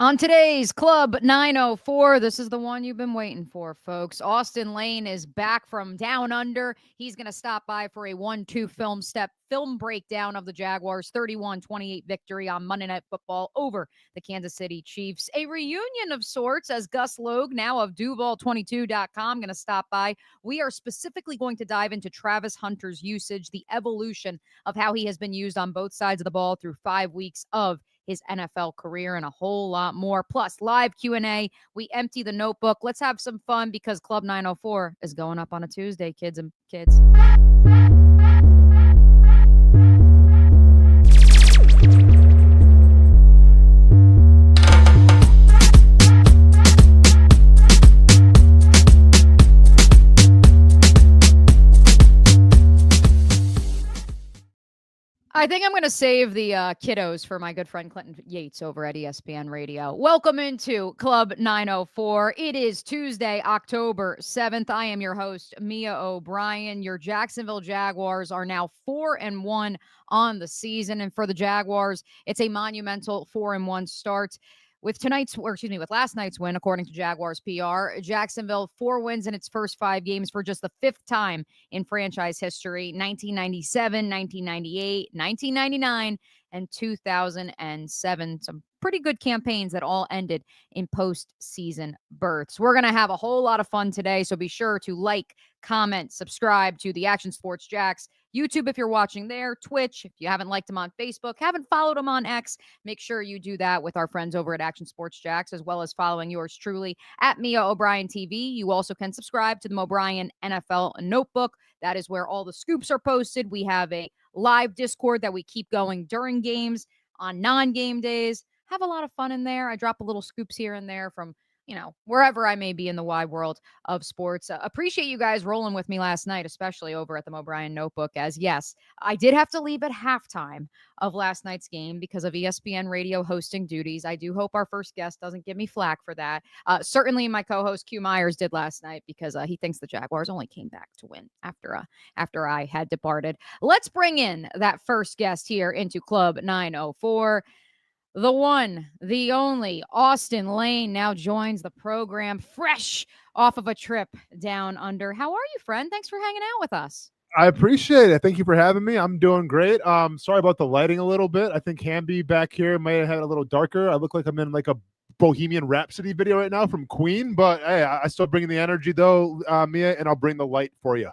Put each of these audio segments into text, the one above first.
On today's Club 904, this is the one you've been waiting for, folks. Austen Lane is back from down under. He's going to stop by for a 1-2 film breakdown of the Jaguars' 31-28 victory on Monday Night Football over the Kansas City Chiefs. A reunion of sorts, as Gus Logue, now of Duval22.com, going to stop by. We are specifically going to dive into Travis Hunter's usage, the evolution of how he has been used on both sides of the ball through 5 weeks of his NFL career, and a whole lot more. Plus, live Q&A. We empty the notebook. Let's have some fun because Club 904 is going up on a Tuesday, kids and kids. I think I'm going to save the kiddos for my good friend Clinton Yates over at ESPN Radio. Welcome into Club 904. It is Tuesday, October 7th. I am your host, Mia O'Brien. Your Jacksonville Jaguars are now 4-1 on the season. And for the Jaguars, it's a monumental 4-1 start. With last night's win, according to Jaguars PR, Jacksonville 4 wins in its first 5 games for just the 5th time in franchise history, 1997, 1998, 1999, and 2007. Some pretty good campaigns that all ended in postseason berths. We're going to have a whole lot of fun today, so be sure to like, comment, subscribe to the Action Sports Jacks YouTube if you're watching there, Twitch if you haven't liked them on Facebook, haven't followed them on X, make sure you do that with our friends over at Action Sports Jacks, as well as following yours truly at Mia O'Brien TV. You also can subscribe to the O'Brien NFL Notebook. That is where all the scoops are posted. We have a live Discord that we keep going during games, on non-game days. Have a lot of fun in there. I drop a little scoops here and there from wherever I may be in the wide world of sports. Appreciate you guys rolling with me last night, especially over at the O'Brien Notebook, as yes, I did have to leave at halftime of last night's game because of ESPN Radio hosting duties. I do hope our first guest doesn't give me flack for that. Certainly my co-host Q Myers did last night because he thinks the Jaguars only came back to win after I had departed. Let's bring in that first guest here into Club 904. The one, the only, Austen Lane now joins the program fresh off of a trip down under. How are you, friend? Thanks for hanging out with us. I appreciate it. Thank you for having me. I'm doing great. Sorry about the lighting a little bit. I think Hamby back here might have had a little darker. I look like I'm in like a Bohemian Rhapsody video right now from Queen, but hey, I still bring the energy though, Mia, and I'll bring the light for you.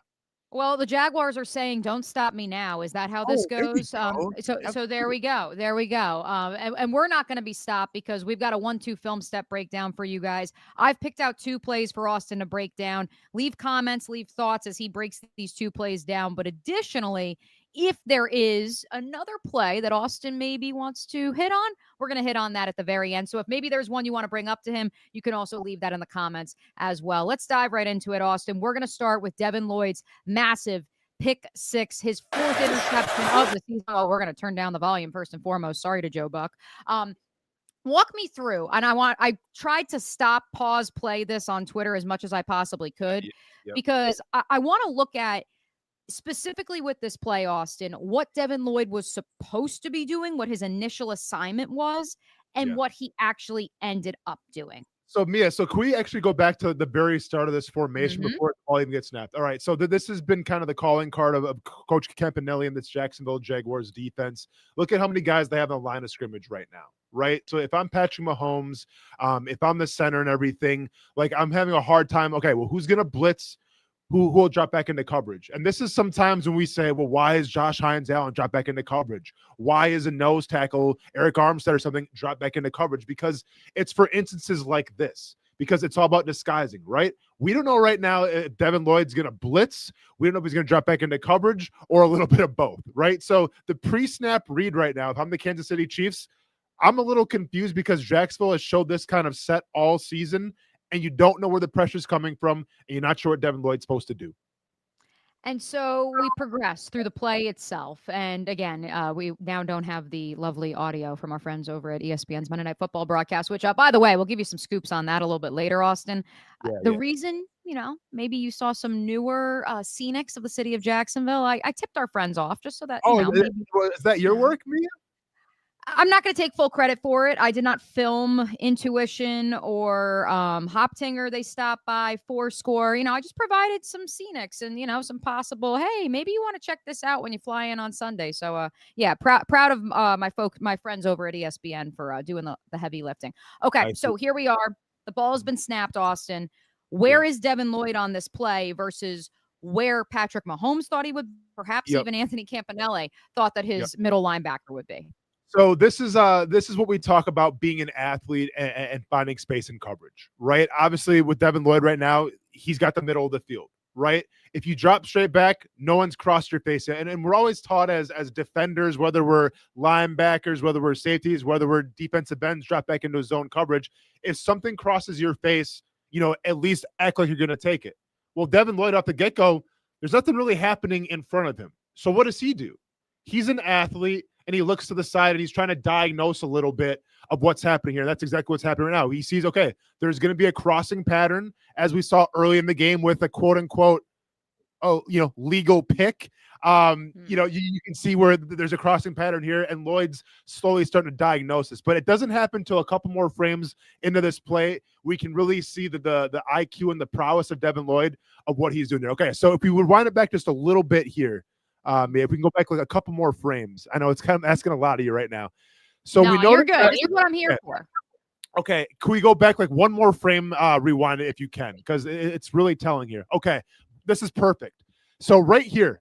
Well, the Jaguars are saying, "Don't stop me now." Is that how this goes? So there we go. There we go. And we're not going to be stopped because we've got a 1-2 film step breakdown for you guys. I've picked out 2 plays for Austen to break down. Leave comments, leave thoughts as he breaks these 2 plays down. But additionally, if there is another play that Austen maybe wants to hit on, we're going to hit on that at the very end. So if maybe there's one you want to bring up to him, you can also leave that in the comments as well. Let's dive right into it, Austen. We're going to start with Devin Lloyd's massive pick 6, his 4th interception of the season. Oh, we're going to turn down the volume first and foremost. Sorry to Joe Buck. Walk me through, and I tried to stop, pause, play this on Twitter as much as I possibly could because I want to look at specifically with this play, Austen, what Devin Lloyd was supposed to be doing, what his initial assignment was, and what he actually ended up doing. So, Mia, can we actually go back to the very start of this formation before the ball even gets snapped? All right, so this has been kind of the calling card of Coach Campanelli and this Jacksonville Jaguars defense. Look at how many guys they have on the line of scrimmage right now, right? So if I'm Patrick Mahomes, if I'm the center and everything, like I'm having a hard time. Okay, well, who's going to blitz? Who will drop back into coverage? And this is sometimes when we say, well, why is Josh Hines Allen drop back into coverage? Why is a nose tackle, Eric Armstead or something, drop back into coverage? Because it's for instances like this, because it's all about disguising, right? We don't know right now if Devin Lloyd's going to blitz. We don't know if he's going to drop back into coverage or a little bit of both, right? So the pre-snap read right now, if I'm the Kansas City Chiefs, I'm a little confused because Jacksonville has showed this kind of set all season, and you don't know where the pressure's coming from, and you're not sure what Devin Lloyd's supposed to do. And so we progress through the play itself. And again, we now don't have the lovely audio from our friends over at ESPN's Monday Night Football broadcast, which, by the way, we'll give you some scoops on that a little bit later, Austen. The reason, maybe you saw some newer scenics of the city of Jacksonville, I tipped our friends off just so that, is that your work, Mia? I'm not going to take full credit for it. I did not film Intuition or Hoptinger. They stopped by Fourscore. I just provided some scenics and some possible. Hey, maybe you want to check this out when you fly in on Sunday. So yeah, proud of my friends over at ESPN for doing the heavy lifting. Okay, so here we are. The ball has been snapped, Austin. Where is Devin Lloyd on this play versus where Patrick Mahomes thought he would, perhaps even Anthony Campanelli thought that his middle linebacker would be? So this is what we talk about being an athlete and finding space in coverage, right? Obviously, with Devin Lloyd right now, he's got the middle of the field, right? If you drop straight back, no one's crossed your face yet. And we're always taught as defenders, whether we're linebackers, whether we're safeties, whether we're defensive ends, drop back into zone coverage. If something crosses your face, at least act like you're going to take it. Well, Devin Lloyd off the get-go, there's nothing really happening in front of him. So what does he do? He's an athlete, and he looks to the side, and he's trying to diagnose a little bit of what's happening here. That's exactly what's happening right now. He sees, okay, there's going to be a crossing pattern, as we saw early in the game with a quote-unquote, legal pick. You can see where there's a crossing pattern here, and Lloyd's slowly starting to diagnose this. But it doesn't happen until a couple more frames into this play. We can really see the IQ and the prowess of Devin Lloyd of what he's doing there. Okay, so if we would wind it back just a little bit here, if we can go back like a couple more frames. I know it's kind of asking a lot of you right now. So no, we know you're good. This is what I'm here for. Okay, can we go back like one more frame, rewind it if you can, because it's really telling here. Okay, this is perfect. So right here,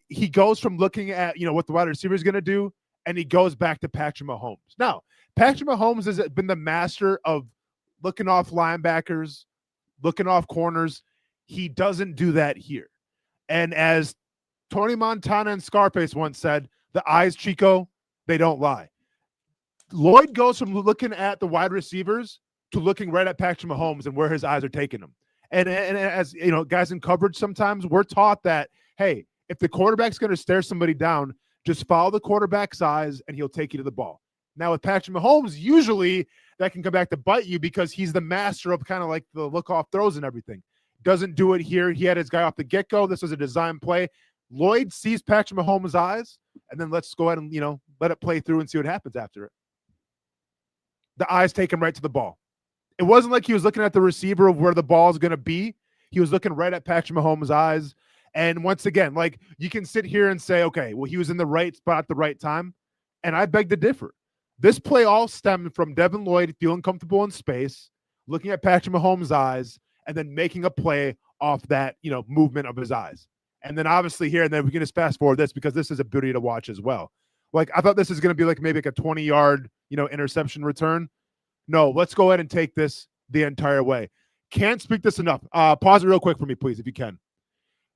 he goes from looking at what the wide receiver is going to do, and he goes back to Patrick Mahomes. Now, Patrick Mahomes has been the master of looking off linebackers, looking off corners. He doesn't do that here. And as Tony Montana and Scarface once said, the eyes, Chico, they don't lie. Lloyd goes from looking at the wide receivers to looking right at Patrick Mahomes and where his eyes are taking him. And as guys in coverage, sometimes we're taught that, hey, if the quarterback's going to stare somebody down, just follow the quarterback's eyes and he'll take you to the ball. Now with Patrick Mahomes, usually that can come back to bite you because he's the master of kind of like the look off throws and everything. Doesn't do it here. He had his guy off the get-go. This was a design play. Lloyd sees Patrick Mahomes' eyes, and then let's go ahead and, let it play through and see what happens after it. The eyes take him right to the ball. It wasn't like he was looking at the receiver of where the ball is going to be. He was looking right at Patrick Mahomes' eyes. And once again, like you can sit here and say, okay, well, he was in the right spot at the right time. And I beg to differ. This play all stemmed from Devin Lloyd feeling comfortable in space, looking at Patrick Mahomes' eyes, and then making a play off that, movement of his eyes. And then obviously here, and then we can just fast forward this because this is a beauty to watch as well. Like I thought this is going to be like maybe like a 20-yard, interception return. No, let's go ahead and take this the entire way. Can't speak this enough. Pause it real quick for me, please, if you can.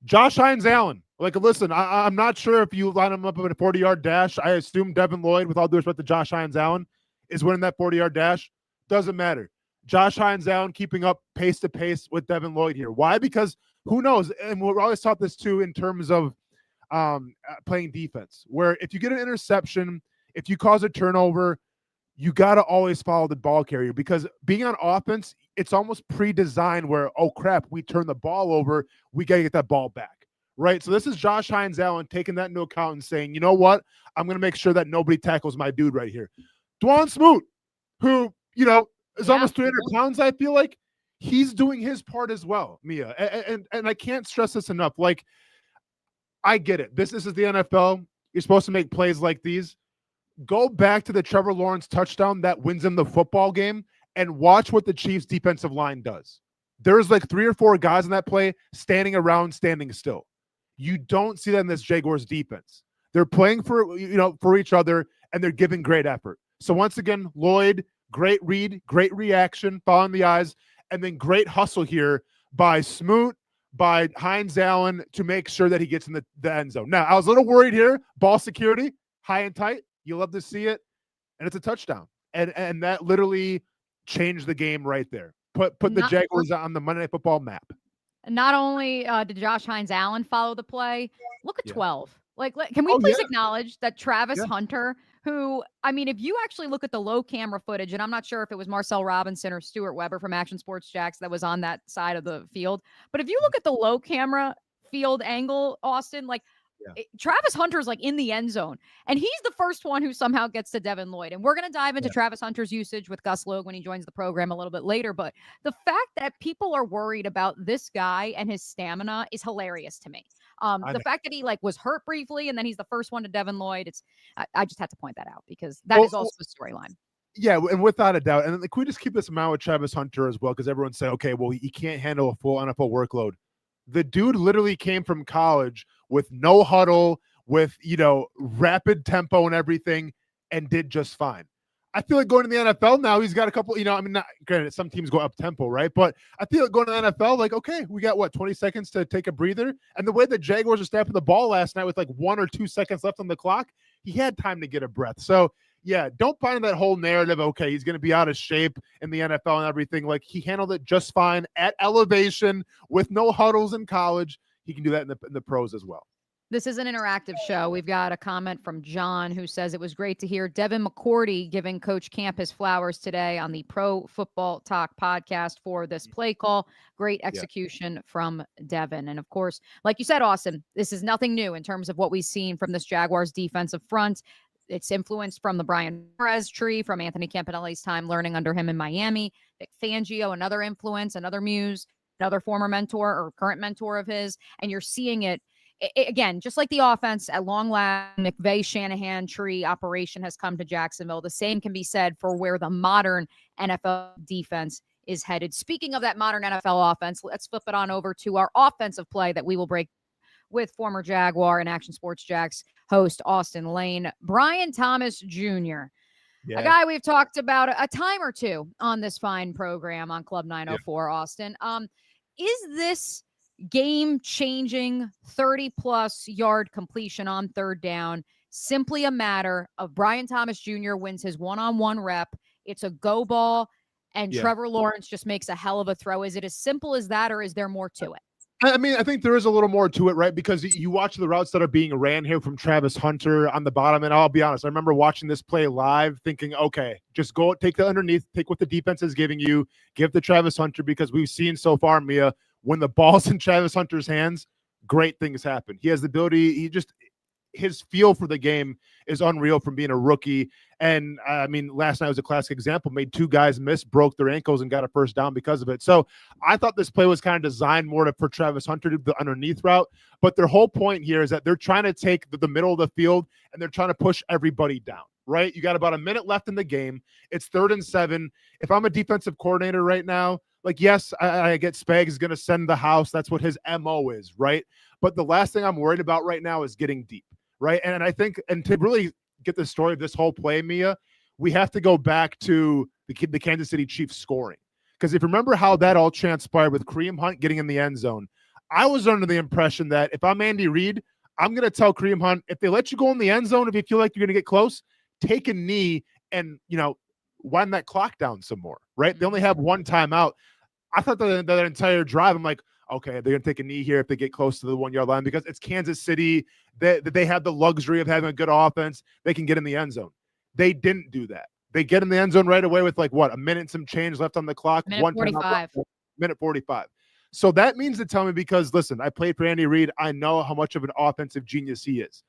Josh Hines-Allen. Like, listen, I'm not sure if you line him up in a 40-yard dash. I assume Devin Lloyd, with all due respect to Josh Hines-Allen, is winning that 40-yard dash. Doesn't matter. Josh Hines-Allen keeping up pace to pace with Devin Lloyd here. Why? Because who knows? And we're always taught this too in terms of playing defense, where if you get an interception, if you cause a turnover, you got to always follow the ball carrier, because being on offense, it's almost pre-designed where, oh crap, we turn the ball over, we got to get that ball back, right? So this is Josh Hines-Allen taking that into account and saying, you know what? I'm going to make sure that nobody tackles my dude right here. Dwan Smoot, who, is almost 300 pounds, I feel like. He's doing his part as well, Mia. And I can't stress this enough. Like, I get it. This is the NFL. You're supposed to make plays like these. Go back to the Trevor Lawrence touchdown that wins him the football game and watch what the Chiefs defensive line does. There's like 3 or 4 guys in that play standing around, standing still. You don't see that in this Jaguars defense. They're playing for each other, and they're giving great effort. So once again, Lloyd, great read, great reaction, following the eyes, and then great hustle here by Smoot, by Hines-Allen to make sure that he gets in the end zone. Now, I was a little worried here. Ball security, high and tight. You love to see it, and it's a touchdown. And that literally changed the game right there. Put the Jaguars on the Monday Night Football map. Not only did Josh Hines-Allen follow the play, look at 12. Like, can we please acknowledge that Travis Hunter, who, I mean, if you actually look at the low camera footage, and I'm not sure if it was Marcel Robinson or Stuart Weber from Action Sports Jacks that was on that side of the field, but if you look at the low camera field angle, Austin, like, Travis Hunter's like in the end zone, and he's the first one who somehow gets to Devin Lloyd. And we're going to dive into Travis Hunter's usage with Gus Logue when he joins the program a little bit later. But the fact that people are worried about this guy and his stamina is hilarious to me. The fact that he like was hurt briefly and then he's the first one to Devin Lloyd. I just had to point that out because that is also a storyline. Yeah, and without a doubt. And then, can we just keep this in mind with Travis Hunter as well? Because everyone said, okay, well, he can't handle a full NFL workload. The dude literally came from college with no huddle, with, rapid tempo and everything, and did just fine. I feel like going to the NFL now, he's got a couple, not granted, some teams go up tempo, right? But I feel like going to the NFL, like, okay, we got 20 seconds to take a breather. And the way the Jaguars were snapping the ball last night with like 1 or 2 seconds left on the clock, he had time to get a breath. So, yeah, don't find that whole narrative, okay, he's going to be out of shape in the NFL and everything. Like, he handled it just fine at elevation with no huddles in college. He can do that in the pros as well. This is an interactive show. We've got a comment from John who says it was great to hear Devin McCourty giving Coach Camp his flowers today on the Pro Football Talk podcast for this play call. Great execution from Devin. And of course, like you said, Austen, this is nothing new in terms of what we've seen from this Jaguars defensive front. It's influenced from the Brian Flores tree, from Anthony Campanelli's time learning under him in Miami. Vic Fangio, another influence, another muse, another former mentor or current mentor of his. And you're seeing it again, just like the offense at long last, McVay Shanahan tree operation has come to Jacksonville. The same can be said for where the modern NFL defense is headed. Speaking of that modern NFL offense, let's flip it on over to our offensive play that we will break with former Jaguar and Action Sports Jacks host Austen Lane. Brian Thomas Jr., a guy we've talked about a time or two on this fine program on Club 904, Austen. Is this game-changing 30-plus yard completion on third down simply a matter of Brian Thomas Jr. wins his one-on-one rep, it's a go ball, and Trevor Lawrence just makes a hell of a throw? Is it as simple as that, or is there more to it? I mean, I think there is a little more to it, right? Because you watch the routes that are being ran here from Travis Hunter on the bottom, and I'll be honest, I remember watching this play live thinking, okay, just go take the underneath, take what the defense is giving you, give the Travis Hunter, because we've seen so far, Mia, when the ball's in Travis Hunter's hands, great things happen. He has the ability, his feel for the game is unreal from being a rookie. And I mean, last night was a classic example, made 2 guys miss, broke their ankles, and got a first down because of it. So I thought this play was kind of designed more for Travis Hunter to the underneath route. But their whole point here is that they're trying to take the middle of the field and they're trying to push everybody down, right? You got about a minute left in the game. It's 3rd and 7. If I'm a defensive coordinator right now, like, yes, I get Spags is going to send the house. That's what his MO is, right? But the last thing I'm worried about right now is getting deep, right? And I think, and to really get the story of this whole play, Mia, we have to go back to the Kansas City Chiefs scoring. Because if you remember how that all transpired with Kareem Hunt getting in the end zone, I was under the impression that if I'm Andy Reid, I'm going to tell Kareem Hunt, if they let you go in the end zone, if you feel like you're going to get close, take a knee and, wind that clock down some more, right? They only have one timeout. I thought that entire drive, I'm like, okay, they're going to take a knee here if they get close to the 1 yard line because it's Kansas City. They have the luxury of having a good offense. They can get in the end zone. They didn't do that. They get in the end zone right away with a minute and some change left on the clock. Minute 45. Minute 45. So that means to tell me, because listen, I played for Andy Reid. I know how much of an offensive genius he is.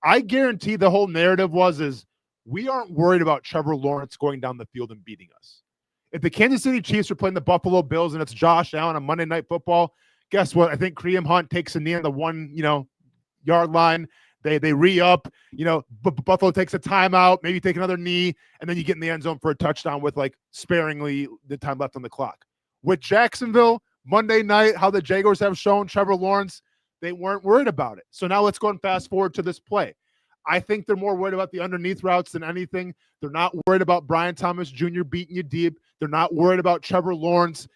I guarantee the whole narrative is we aren't worried about Trevor Lawrence going down the field and beating us. If the Kansas City Chiefs are playing the Buffalo Bills and it's Josh Allen on Monday Night Football, guess what? I think Kareem Hunt takes a knee on the 1, yard line. They re-up, Buffalo takes a timeout, maybe take another knee, and then you get in the end zone for a touchdown with sparingly the time left on the clock. With Jacksonville, Monday night, how the Jaguars have shown Trevor Lawrence, they weren't worried about it. So now let's go and fast forward to this play. I think they're more worried about the underneath routes than anything. They're not worried about Brian Thomas Jr. beating you deep. They're not worried about Trevor Lawrence,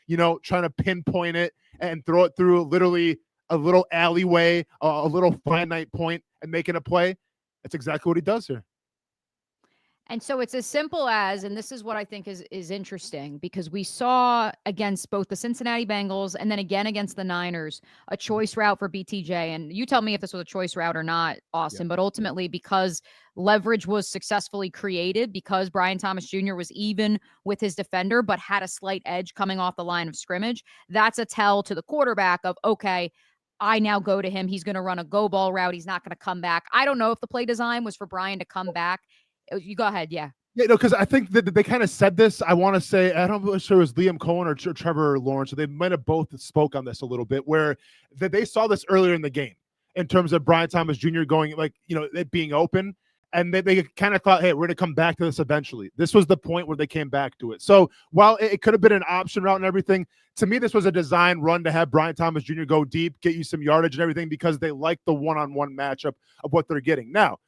trying to pinpoint it and throw it through literally a little alleyway, a little finite point and making a play. That's exactly what he does here. And so it's as simple as, and this is what I think is interesting, because we saw against both the Cincinnati Bengals and then again against the Niners, a choice route for BTJ. And you tell me if this was a choice route or not, Austen, but ultimately because leverage was successfully created, because Brian Thomas Jr. was even with his defender, but had a slight edge coming off the line of scrimmage, that's a tell to the quarterback of, okay, I now go to him. He's going to run a go ball route. He's not going to come back. I don't know if the play design was for Brian to come back. You go ahead. Yeah. Yeah, no, because I think that they kind of said this. I want to say, I don't know if it was Liam Cohen or Trevor Lawrence, so they might have both spoke on this a little bit, where that they saw this earlier in the game in terms of Brian Thomas Jr. going, like, it being open. And they kind of thought, hey, we're going to come back to this eventually. This was the point where they came back to it. So while it could have been an option route and everything, to me, this was a design run to have Brian Thomas Jr. go deep, get you some yardage and everything, because they like the one-on-one matchup of what they're getting. Now,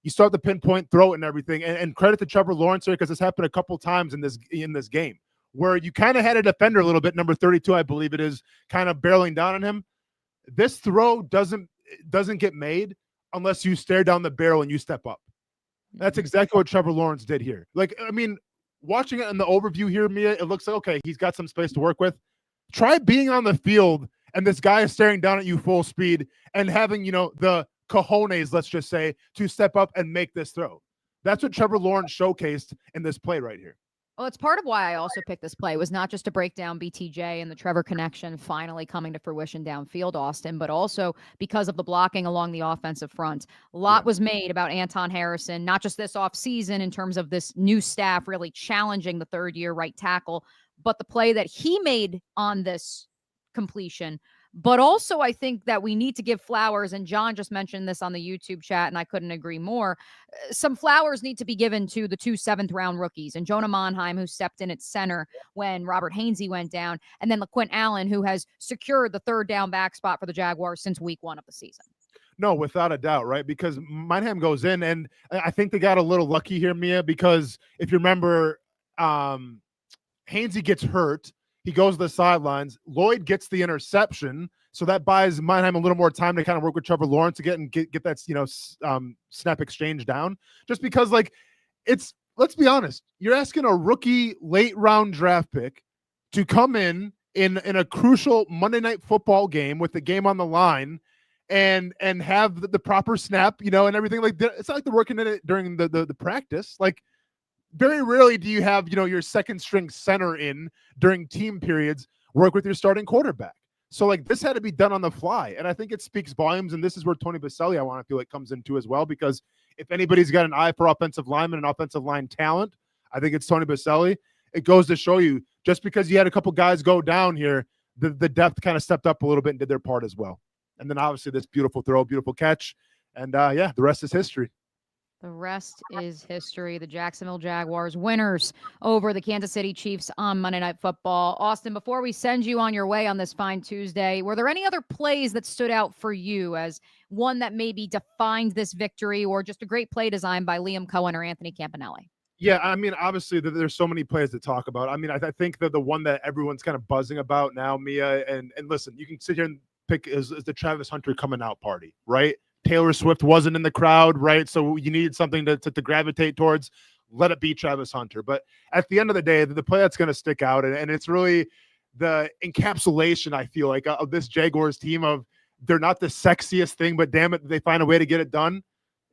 you start the pinpoint, throw it and everything. And credit to Trevor Lawrence here, because this happened a couple times in this game where you kind of had a defender a little bit, number 32, I believe it is, kind of barreling down on him. This throw doesn't get made unless you stare down the barrel and you step up. That's exactly what Trevor Lawrence did here. Like, I mean, watching it in the overview here, Mia, it looks like, okay, he's got some space to work with. Try being on the field and this guy is staring down at you full speed and having, the cojones, let's just say, to step up and make this throw. That's what Trevor Lawrence showcased in this play right here. Well, it's part of why I also picked this play. It was not just to break down BTJ and the Trevor connection finally coming to fruition downfield, Austin, but also because of the blocking along the offensive front. A lot was made about Anton Harrison, not just this offseason in terms of this new staff really challenging the third-year right tackle, but the play that he made on this completion. But also, I think that we need to give flowers, and John just mentioned this on the YouTube chat, and I couldn't agree more. Some flowers need to be given to the 2 seventh-round rookies, and Jonah Monheim, who stepped in at center when Robert Hainsey went down, and then LaQuint Allen, who has secured the third down back spot for the Jaguars since week 1 of the season. No, without a doubt, right? Because Monheim goes in, and I think they got a little lucky here, Mia, because if you remember, Hainsey gets hurt. He goes to the sidelines. Lloyd gets the interception, so that buys Monheim a little more time to kind of work with Trevor Lawrence to get that snap exchange down. Just because, like, let's be honest, you're asking a rookie late round draft pick to come in a crucial Monday Night Football game with the game on the line and have the proper snap, and everything. Like, it's not like they're working in it during the practice. Like, very rarely do you have, your second string center in during team periods work with your starting quarterback. So, like, this had to be done on the fly. And I think it speaks volumes. And this is where Tony Baselli, I want to feel like, comes into as well, because if anybody's got an eye for offensive lineman and offensive line talent, I think it's Tony Baselli. It goes to show you, just because you had a couple guys go down here, the depth kind of stepped up a little bit and did their part as well. And then obviously this beautiful throw, beautiful catch. And the rest is history. The rest is history. The Jacksonville Jaguars winners over the Kansas City Chiefs on Monday Night Football. Austin, before we send you on your way on this fine Tuesday, were there any other plays that stood out for you as one that maybe defined this victory, or just a great play design by Liam Cohen or Anthony Campanelli? Yeah, I mean, obviously there's so many plays to talk about. I mean, I think that the one that everyone's kind of buzzing about now, Mia, and listen, you can sit here and pick is the Travis Hunter coming out party, right? Taylor Swift wasn't in the crowd, right? So you needed something to gravitate towards. Let it be Travis Hunter. But at the end of the day, the play that's going to stick out, and it's really the encapsulation, I feel like, of this Jaguars team of they're not the sexiest thing, but damn it, they find a way to get it done,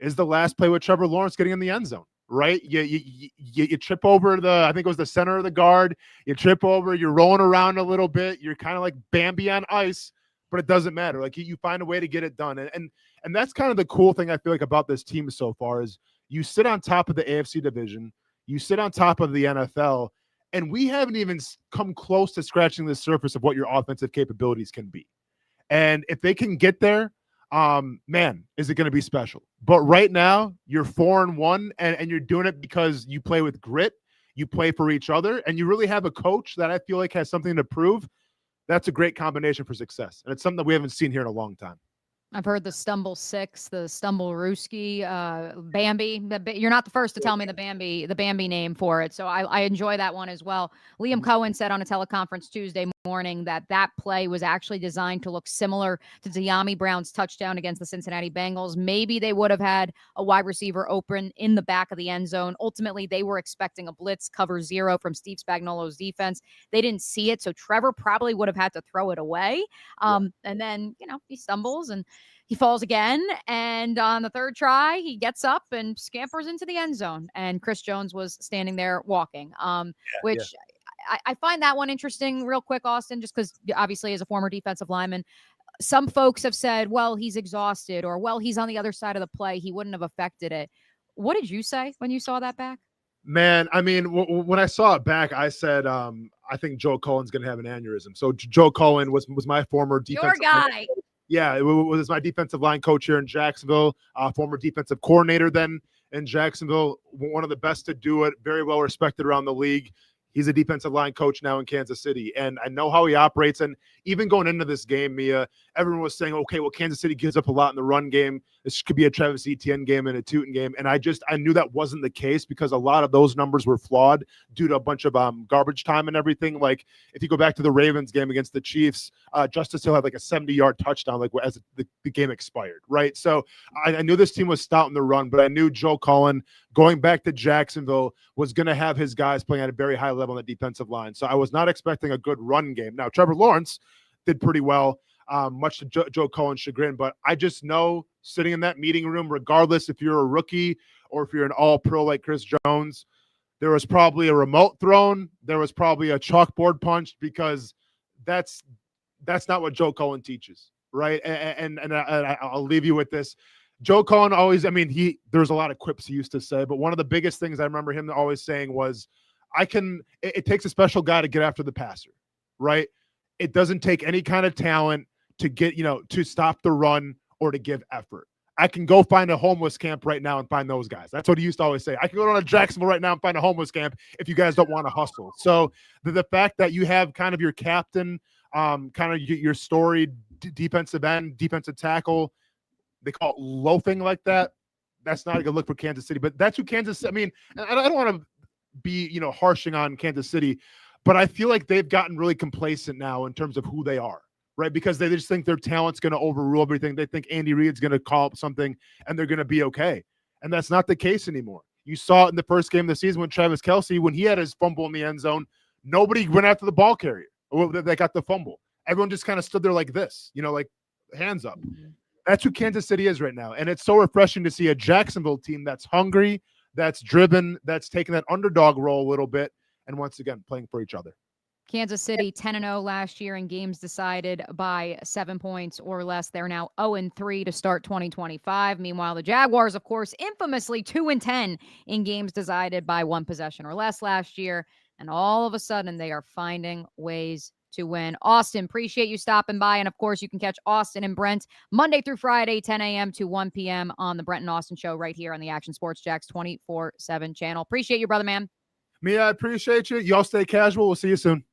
is the last play with Trevor Lawrence getting in the end zone, right? You trip over I think it was the center of the guard. You trip over, you're rolling around a little bit. You're kind of like Bambi on ice, but it doesn't matter. Like, you find a way to get it done. And that's kind of the cool thing I feel like about this team so far is you sit on top of the AFC division, you sit on top of the NFL, and we haven't even come close to scratching the surface of what your offensive capabilities can be. And if they can get there, man, is it going to be special. But right now, you're 4-1, and you're doing it because you play with grit, you play for each other, and you really have a coach that I feel like has something to prove. That's a great combination for success. And it's something that we haven't seen here in a long time. I've heard the Stumble Six, the Stumble Rooski, Bambi. You're not the first to tell me the Bambi name for it. So I enjoy that one as well. Liam Cohen said on a teleconference Tuesday morning that play was actually designed to look similar to De'Ami Brown's touchdown against the Cincinnati Bengals. Maybe they would have had a wide receiver open in the back of the end zone. Ultimately, they were expecting a blitz cover 0 from Steve Spagnuolo's defense. They didn't see it, so Trevor probably would have had to throw it away. And then, he stumbles and he falls again, and on the third try, he gets up and scampers into the end zone. And Chris Jones was standing there walking, which I find that one interesting real quick, Austin, just because obviously as a former defensive lineman, some folks have said, well, he's exhausted, or, well, he's on the other side of the play. He wouldn't have affected it. What did you say when you saw that back? Man, I mean, when I saw it back, I said, I think Joe Cullen's going to have an aneurysm. So Joe Cullen was my former defensive guy. Yeah, it was my defensive line coach here in Jacksonville, former defensive coordinator then in Jacksonville, one of the best to do it, very well respected around the league. He's a defensive line coach now in Kansas City, and I know how he operates. And even going into this game, Mia, everyone was saying, okay, well, Kansas City gives up a lot in the run game. This could be a Travis Etienne game and a Tootin game. And I knew that wasn't the case because a lot of those numbers were flawed due to a bunch of garbage time and everything. Like if you go back to the Ravens game against the Chiefs, Justice Hill had like a 70-yard touchdown like as the game expired, right? So I knew this team was stout in the run, but I knew Joe Cullen going back to Jacksonville was going to have his guys playing at a very high level on the defensive line. So I was not expecting a good run game. Now, Trevor Lawrence did pretty well, much to Joe Cullen's chagrin, but I just know sitting in that meeting room, regardless if you're a rookie or if you're an all-pro like Chris Jones, there was probably a remote thrown. There was probably a chalkboard punched because that's not what Joe Cullen teaches, right? And I'll leave you with this. Joe Cullen always, there's a lot of quips he used to say, but one of the biggest things I remember him always saying was, it takes a special guy to get after the passer, right? It doesn't take any kind of talent to get, to stop the run or to give effort. I can go find a homeless camp right now and find those guys. That's what he used to always say. I can go down to Jacksonville right now and find a homeless camp if you guys don't want to hustle. So the fact that you have kind of your captain, kind of your storied defensive end, defensive tackle, they call it loafing like that. That's not a good look for Kansas City, but that's who Kansas. I don't want to be, harshing on Kansas City, but I feel like they've gotten really complacent now in terms of who they are, right? Because they just think their talent's going to overrule everything. They think Andy Reid's going to call up something and they're going to be okay. And that's not the case anymore. You saw it in the first game of the season when Travis Kelce, when he had his fumble in the end zone, nobody went after the ball carrier that got the fumble. Everyone just kind of stood there like this, like hands up. That's who Kansas City is right now. And it's so refreshing to see a Jacksonville team that's hungry, that's driven, that's taking that underdog role a little bit, and once again, playing for each other. Kansas City 10-0 last year in games decided by 7 points or less. They're now 0-3 to start 2025. Meanwhile, the Jaguars, of course, infamously 2-10 in games decided by 1 possession or less last year. And all of a sudden, they are finding ways to win. Austen, appreciate you stopping by. And of course, you can catch Austen and Brent Monday through Friday, 10 a.m. to 1 p.m. on the Brent and Austen Show right here on the Action Sports Jacks 24/7 channel. Appreciate you, brother man. Mia, I appreciate you. Y'all stay casual. We'll see you soon.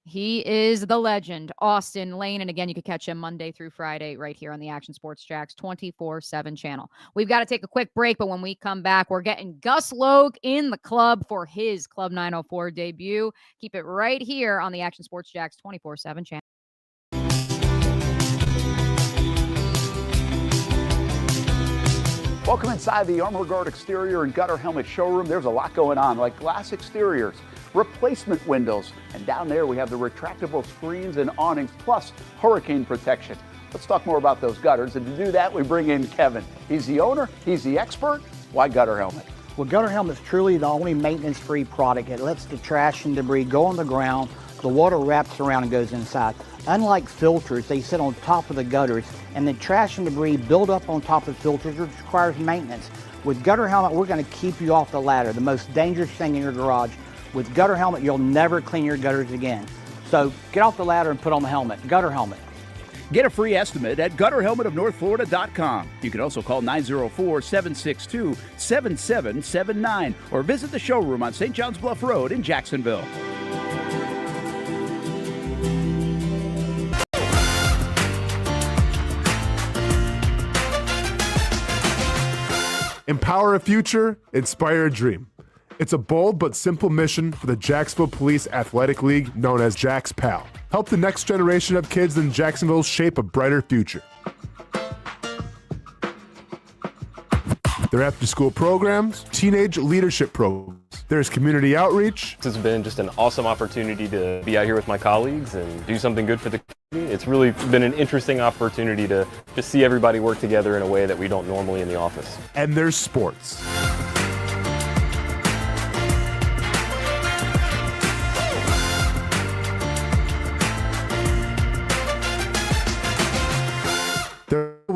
He is the legend, Austen Lane. And again, you can catch him Monday through Friday right here on the Action Sports Jacks 24/7 channel. We've got to take a quick break, but when we come back, we're getting Gus Logue in the club for his Club 904 debut. Keep it right here on the Action Sports Jacks 24/7 channel. Welcome inside the Armor Guard exterior and gutter helmet showroom. There's a lot going on, like glass exteriors, replacement windows, and down there we have the retractable screens and awnings, plus hurricane protection. Let's talk more about those gutters, and to do that, we bring in Kevin. He's the owner, he's the expert. Why Gutter Helmet? Well, Gutter Helmet's truly the only maintenance-free product. It lets the trash and debris go on the ground, the water wraps around and goes inside. Unlike filters, they sit on top of the gutters, and the trash and debris build up on top of filters, which requires maintenance. With Gutter Helmet, we're going to keep you off the ladder, the most dangerous thing in your garage. With Gutter Helmet, you'll never clean your gutters again. So get off the ladder and put on the helmet. Gutter Helmet. Get a free estimate at gutterhelmetofnorthflorida.com. You can also call 904-762-7779 or visit the showroom on St. John's Bluff Road in Jacksonville. Empower a future, inspire a dream. It's a bold but simple mission for the Jacksonville Police Athletic League known as Jax PAL. Help the next generation of kids in Jacksonville shape a brighter future. Their after-school programs, teenage leadership programs. There's community outreach. This has been just an awesome opportunity to be out here with my colleagues and do something good for the community. It's really been an interesting opportunity to just see everybody work together in a way that we don't normally in the office. And there's sports.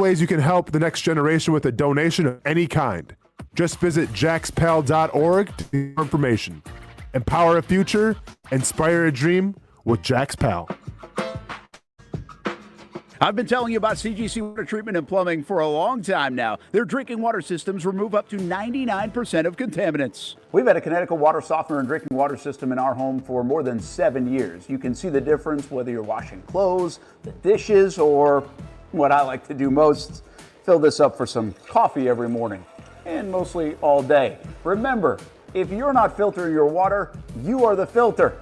ways you can help the next generation with a donation of any kind. Just visit jaxpal.org to get more information. Empower a future, inspire a dream with JaxPal. I've been telling you about CGC Water Treatment and Plumbing for a long time now. Their drinking water systems remove up to 99% of contaminants. We've had a Connecticut water softener and drinking water system in our home for more than 7 years. You can see the difference whether you're washing clothes, the dishes, or what I like to do most, fill this up for some coffee every morning, and mostly all day. Remember, if you're not filtering your water, you are the filter.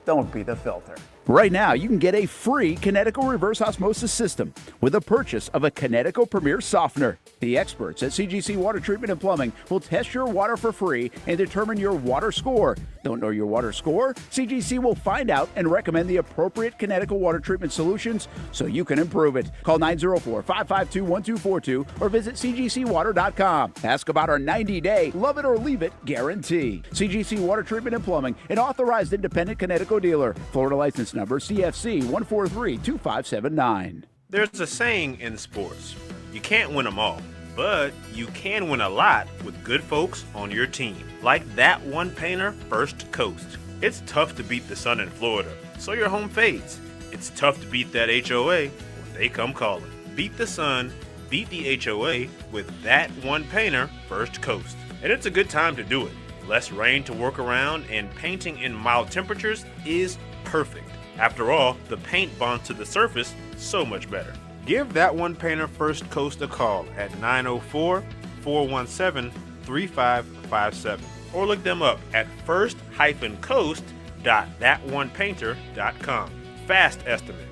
Don't be the filter. Right now, you can get a free Connecticut reverse osmosis system with a purchase of a Connecticut Premier Softener. The experts at CGC Water Treatment and Plumbing will test your water for free and determine your water score. Don't know your water score? CGC will find out and recommend the appropriate Connecticut water treatment solutions so you can improve it. Call 904-552-1242 or visit cgcwater.com. Ask about our 90-day love it or leave it guarantee. CGC Water Treatment and Plumbing, an authorized independent Connecticut dealer. Florida license number CFC 1432579. There's a saying in sports, you can't win them all, but you can win a lot with good folks on your team. Like that one painter, First Coast. It's tough to beat the sun in Florida, so your home fades. It's tough to beat that HOA when they come calling. Beat the sun, beat the HOA with that one painter, First Coast. And it's a good time to do it. Less rain to work around, and painting in mild temperatures is perfect. After all, the paint bonds to the surface so much better. Give that one painter First Coast a call at 904-417-3557 or look them up at first-coast.thatonepainter.com. Fast estimate,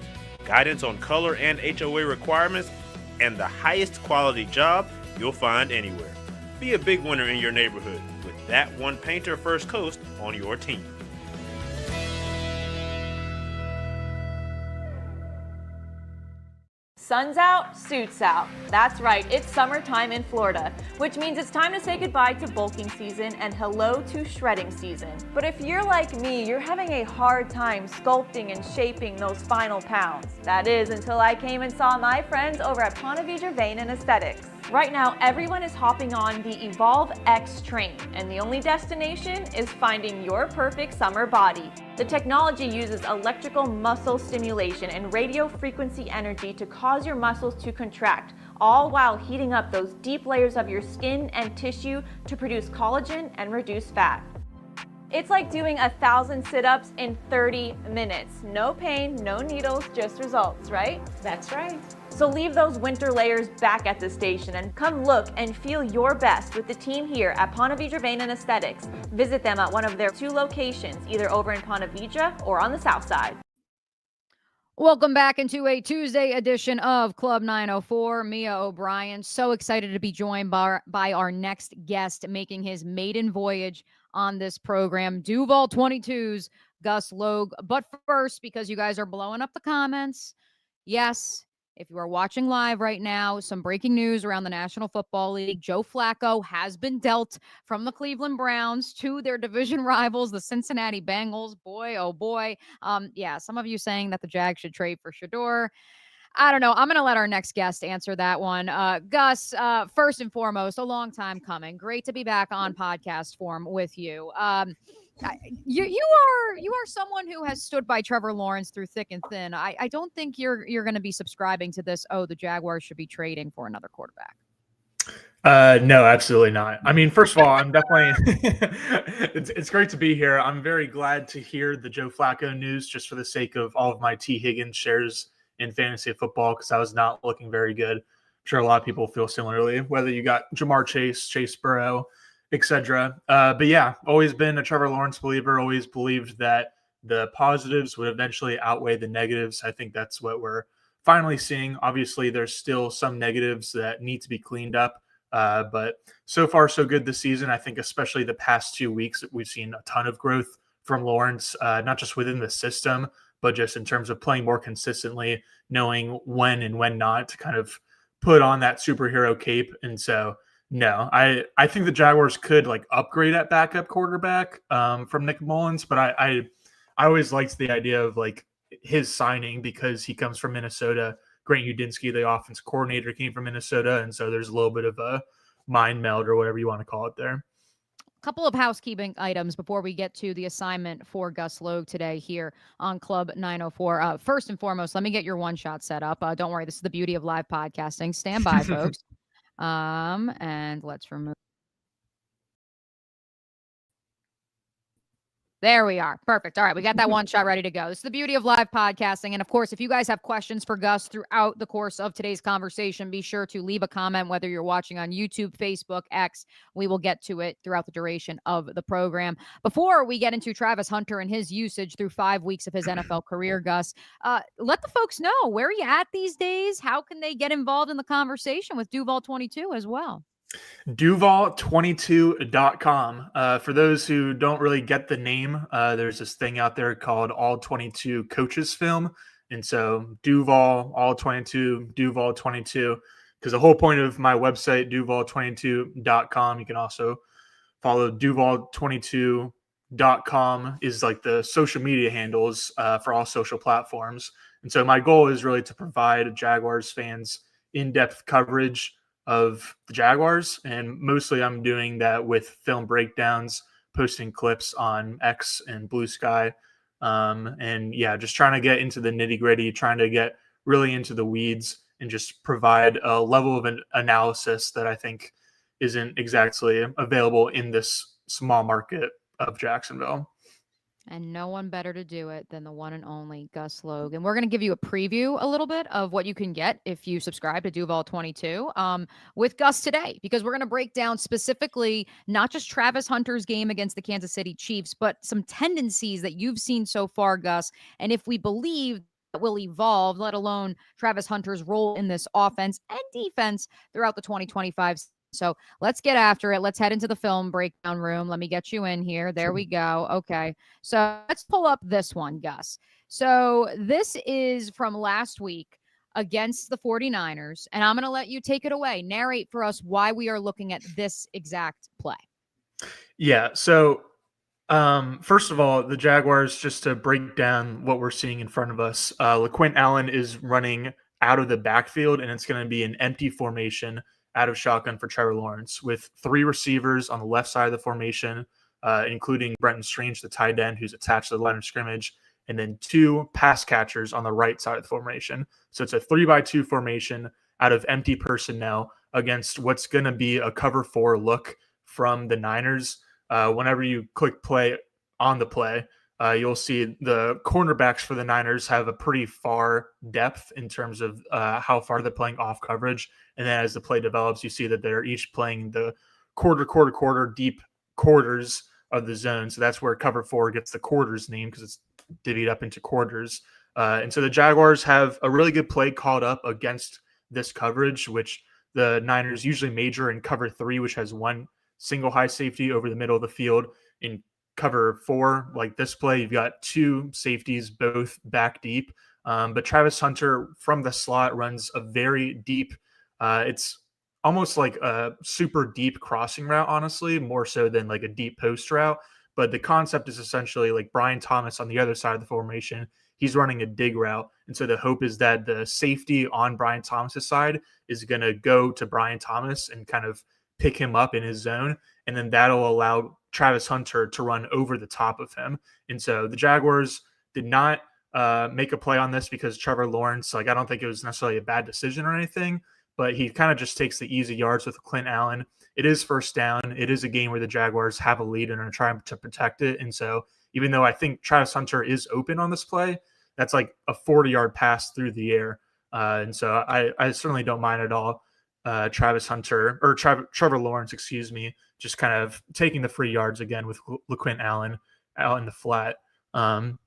guidance on color and HOA requirements, and the highest quality job you'll find anywhere. Be a big winner in your neighborhood with that one painter First Coast on your team. Sun's out, suits out. That's right, it's summertime in Florida, which means it's time to say goodbye to bulking season and hello to shredding season. But if you're like me, you're having a hard time sculpting and shaping those final pounds. That is until I came and saw my friends over at Ponte Vedra Vein and Aesthetics. Right now, everyone is hopping on the Evolve X train, and the only destination is finding your perfect summer body. The technology uses electrical muscle stimulation and radio frequency energy to cause your muscles to contract, all while heating up those deep layers of your skin and tissue to produce collagen and reduce fat. It's like doing 1,000 sit-ups in 30 minutes. No pain, no needles, just results, right? That's right. So leave those winter layers back at the station and come look and feel your best with the team here at Ponte Vedra Vein and Aesthetics. Visit them at one of their 2 locations, either over in Ponte Vedra or on the south side. Welcome back into a Tuesday edition of Club 904. Mia O'Brien, so excited to be joined by our next guest making his maiden voyage on this program, Duval 22's Gus Logue. But first, because you guys are blowing up the comments, yes, if you are watching live right now, some breaking news around the National Football League. Joe Flacco has been dealt from the Cleveland Browns to their division rivals, the Cincinnati Bengals. Boy, oh boy. Yeah, some of you saying that the Jags should trade for Shador. I don't know. I'm going to let our next guest answer that one. Gus, first and foremost, a long time coming. Great to be back on podcast form with you. You are someone who has stood by Trevor Lawrence through thick and thin. I don't think you're going to be subscribing to this. Oh, the Jaguars should be trading for another quarterback. No, absolutely not. I mean, first of all, I'm definitely it's great to be here. I'm very glad to hear the Joe Flacco news just for the sake of all of my T. Higgins shares in fantasy football, because I was not looking very good. I'm sure a lot of people feel similarly, whether you got Jamar Chase, Chase Burrow, etc. But yeah, always been a Trevor Lawrence believer, always believed that the positives would eventually outweigh the negatives. I think that's what we're finally seeing. Obviously, there's still some negatives that need to be cleaned up. But so far, so good this season. I think especially the past 2 weeks, we've seen a ton of growth from Lawrence, not just within the system, but just in terms of playing more consistently, knowing when and when not to kind of put on that superhero cape. And so, no, I think the Jaguars could like upgrade at backup quarterback from Nick Mullins, but I always liked the idea of like his signing because he comes from Minnesota, Grant Udinsky, the offense coordinator, came from Minnesota. And so there's a little bit of a mind meld or whatever you want to call it there. Couple of housekeeping items before we get to the assignment for Gus Logue today here on Club 904. First and foremost, let me get your one-shot set up. Don't worry, this is the beauty of live podcasting. Stand by, folks. And let's remove. There we are. Perfect. All right. We got that one shot ready to go. This is the beauty of live podcasting. And of course, if you guys have questions for Gus throughout the course of today's conversation, be sure to leave a comment, whether you're watching on YouTube, Facebook, X. We will get to it throughout the duration of the program. Before we get into Travis Hunter and his usage through 5 weeks of his NFL career, Gus, let the folks know, where are you at these days? How can they get involved in the conversation with Duval 22 as well? Duval22.com. For those who don't really get the name, there's this thing out there called All 22 Coaches Film. And so Duval, All 22, Duval 22, because the whole point of my website, Duval22.com, you can also follow Duval22.com is like the social media handles for all social platforms. And so my goal is really to provide Jaguars fans in-depth coverage of the Jaguars, and mostly I'm doing that with film breakdowns, posting clips on X and Blue Sky, and yeah, just trying to get into the nitty gritty, trying to get really into the weeds, and just provide a level of an analysis that I think isn't exactly available in this small market of Jacksonville. And no one better to do it than the one and only Gus Logue. And we're going to give you a preview a little bit of what you can get if you subscribe to Duval 22 with Gus today, because we're going to break down specifically not just Travis Hunter's game against the Kansas City Chiefs, but some tendencies that you've seen so far, Gus. And if we believe that will evolve, let alone Travis Hunter's role in this offense and defense throughout the 2025 season. So let's get after it. Let's head into the film breakdown room. Let me get you in here. There we go. Okay. So let's pull up this one, Gus. So this is from last week against the 49ers. And I'm going to let you take it away. Narrate for us why we are looking at this exact play. Yeah. So first of all, the Jaguars, just to break down what we're seeing in front of us, LaQuint Allen is running out of the backfield, and it's going to be an empty formation out of shotgun for Trevor Lawrence, with 3 receivers on the left side of the formation, including Brenton Strange, the tight end, who's attached to the line of scrimmage, and then 2 pass catchers on the right side of the formation. So it's a 3-by-2 formation out of empty personnel against what's going to be a cover 4 look from the Niners. Whenever you click play on the play, you'll see the cornerbacks for the Niners have a pretty far depth in terms of how far they're playing off coverage. And then as the play develops, you see that they're each playing the quarter deep quarters of the zone. So that's where cover 4 gets the quarters name, because it's divvied up into quarters. And so the Jaguars have a really good play called up against this coverage, which the Niners usually major in cover 3, which has 1 single high safety over the middle of the field. In cover 4, like this play, you've got 2 safeties, both back deep. But Travis Hunter from the slot runs a very deep, it's almost like a super deep crossing route, honestly, more so than like a deep post route. But the concept is essentially like Brian Thomas on the other side of the formation. He's running a dig route. And so the hope is that the safety on Brian Thomas's side is going to go to Brian Thomas and kind of pick him up in his zone. And then that'll allow Travis Hunter to run over the top of him. And so the Jaguars did not make a play on this because Trevor Lawrence, like, I don't think it was necessarily a bad decision or anything, but he kind of just takes the easy yards with Clint Allen. It is first down. It is a game where the Jaguars have a lead and are trying to protect it. And so even though I think Travis Hunter is open on this play, that's like a 40-yard pass through the air. And so I certainly don't mind at all Travis Hunter, or Trevor Lawrence, just kind of taking the free yards again with LaQuint Allen out in the flat. And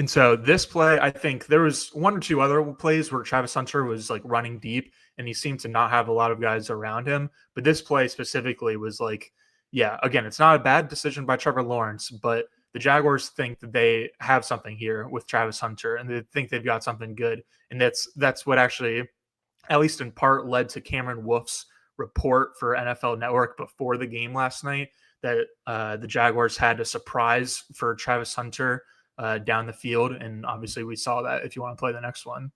so this play, I think there was 1 or 2 other plays where Travis Hunter was like running deep and he seemed to not have a lot of guys around him. But this play specifically was like, yeah, again, it's not a bad decision by Trevor Lawrence, but the Jaguars think that they have something here with Travis Hunter and they think they've got something good. And that's what actually, at least in part, led to Cameron Wolf's report for NFL Network before the game last night, that the Jaguars had a surprise for Travis Hunter down the field. And obviously we saw that if you want to play the next one.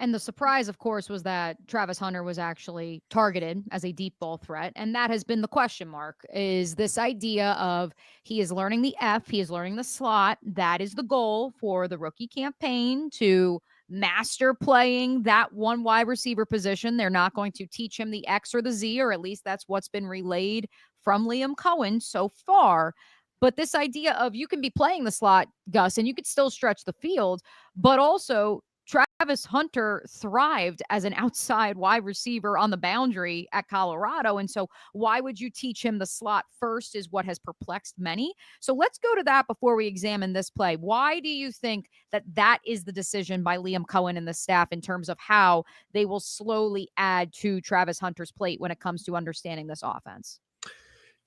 And the surprise, of course, was that Travis Hunter was actually targeted as a deep ball threat. And that has been the question mark, is this idea of he is learning the F, he is learning the slot. That is the goal for the rookie campaign, to master playing that one wide receiver position. They're not going to teach him the X or the Z, or at least that's what's been relayed from Liam Cohen so far. But this idea of you can be playing the slot, Gus, and you could still stretch the field, but also Travis Hunter thrived as an outside wide receiver on the boundary at Colorado. And so why would you teach him the slot first is what has perplexed many. So let's go to that before we examine this play. Why do you think that that is the decision by Liam Cohen and the staff in terms of how they will slowly add to Travis Hunter's plate when it comes to understanding this offense?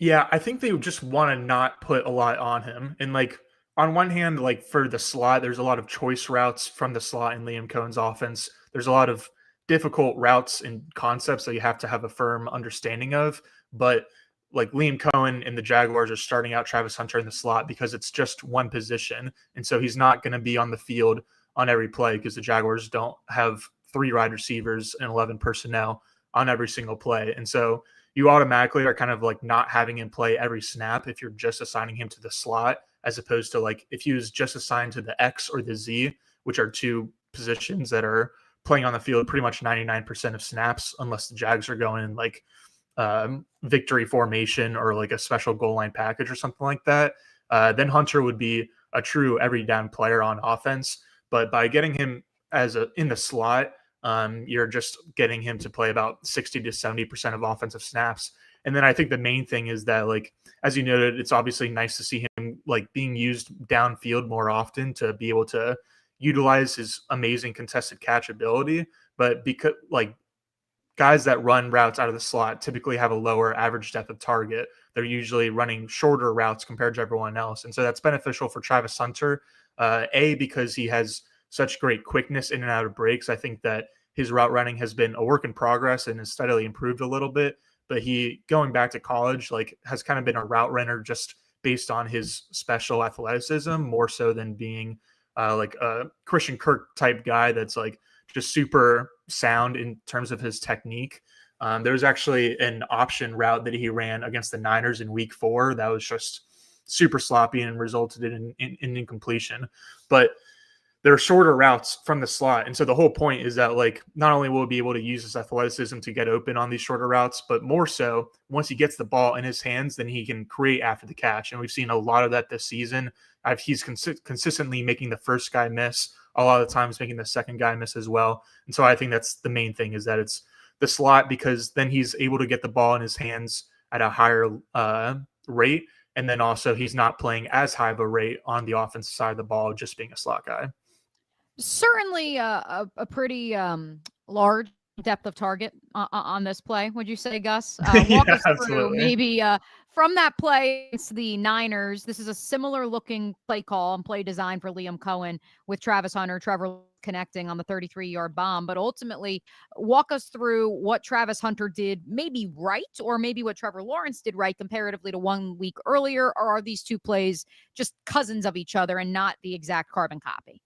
Yeah, I think they just want to not put a lot on him. And like, on one hand, like for the slot, there's a lot of choice routes from the slot in Liam Cohen's offense. There's a lot of difficult routes and concepts that you have to have a firm understanding of. But like Liam Cohen and the Jaguars are starting out Travis Hunter in the slot because it's just one position. And so he's not going to be on the field on every play because the Jaguars don't have 3 wide receivers and 11 personnel on every single play. And so you automatically are kind of like not having him play every snap if you're just assigning him to the slot, as opposed to like if he was just assigned to the X or the Z, which are 2 positions that are playing on the field pretty much 99% of snaps, unless the Jags are going in like victory formation or like a special goal line package or something like that. Then Hunter would be a true every down player on offense. But by getting him in the slot, you're just getting him to play about 60 to 70% of offensive snaps. And then I think the main thing is that, like, as you noted, it's obviously nice to see him like being used downfield more often to be able to utilize his amazing contested catch ability. But because like guys that run routes out of the slot typically have a lower average depth of target, they're usually running shorter routes compared to everyone else. And so that's beneficial for Travis Hunter, because he has such great quickness in and out of breaks. I think that his route running has been a work in progress and has steadily improved a little bit. But he, going back to college, like has kind of been a route runner just based on his special athleticism, more so than being like a Christian Kirk type guy that's like just super sound in terms of his technique. There's actually an option route that he ran against the Niners in week 4 that was just super sloppy and resulted in incompletion. But there are shorter routes from the slot. And so the whole point is that, like, not only will he be able to use his athleticism to get open on these shorter routes, but more so once he gets the ball in his hands, then he can create after the catch. And we've seen a lot of that this season. He's consistently making the first guy miss, a lot of the times making the second guy miss as well. And so I think that's the main thing, is that it's the slot, because then he's able to get the ball in his hands at a higher rate. And then also he's not playing as high of a rate on the offensive side of the ball, just being a slot guy. Certainly a pretty large depth of target on this play, would you say, Gus? Walk us through maybe from that play against the Niners. This is a similar looking play call and play design for Liam Cohen with Travis Hunter, Trevor connecting on the 33-yard bomb. But ultimately, walk us through what Travis Hunter did maybe right, or maybe what Trevor Lawrence did right comparatively to 1 week earlier. Or are these two plays just cousins of each other and not the exact carbon copy?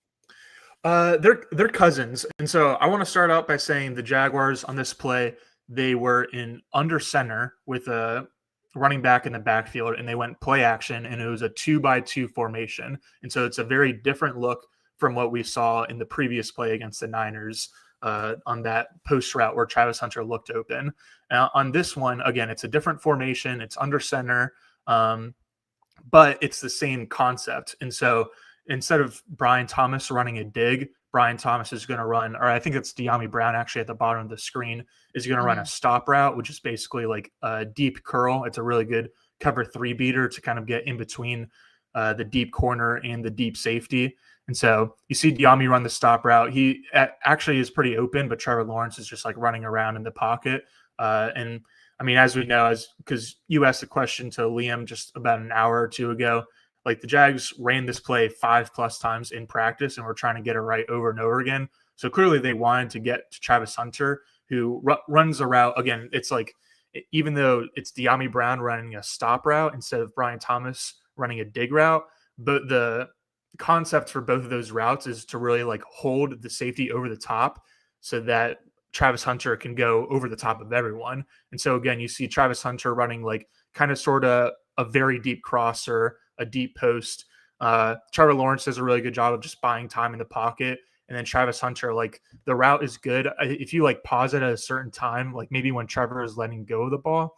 They're cousins. And so I want to start out by saying the Jaguars on this play, they were in under center with a running back in the backfield, and they went play action, and it was a 2-by-2 formation. And so it's a very different look from what we saw in the previous play against the Niners on that post route where Travis Hunter looked open. Now on this one, again, it's a different formation. It's under center, but it's the same concept. And so instead of Brian Thomas running a dig, Brian Thomas is going to run, or I think it's De'Ami Brown actually at the bottom of the screen, is going to run a stop route, which is basically like a deep curl. It's a really good cover 3 beater to kind of get in between the deep corner and the deep safety. And so you see De'Ami run the stop route. He actually is pretty open, but Trevor Lawrence is just like running around in the pocket. And I mean, as we know, because you asked the question to Liam just about an hour or 2 ago, like the Jags ran this play 5+ times in practice, and we're trying to get it right over and over again. So clearly they wanted to get to Travis Hunter, who runs a route. Again, it's like, even though it's De'Ami Brown running a stop route instead of Brian Thomas running a dig route, but the concept for both of those routes is to really like hold the safety over the top so that Travis Hunter can go over the top of everyone. And so again, you see Travis Hunter running like kind of sort of a very deep crosser, a deep post. Trevor Lawrence does a really good job of just buying time in the pocket. And then Travis Hunter, like the route is good. If you like pause it at a certain time, like maybe when Trevor is letting go of the ball,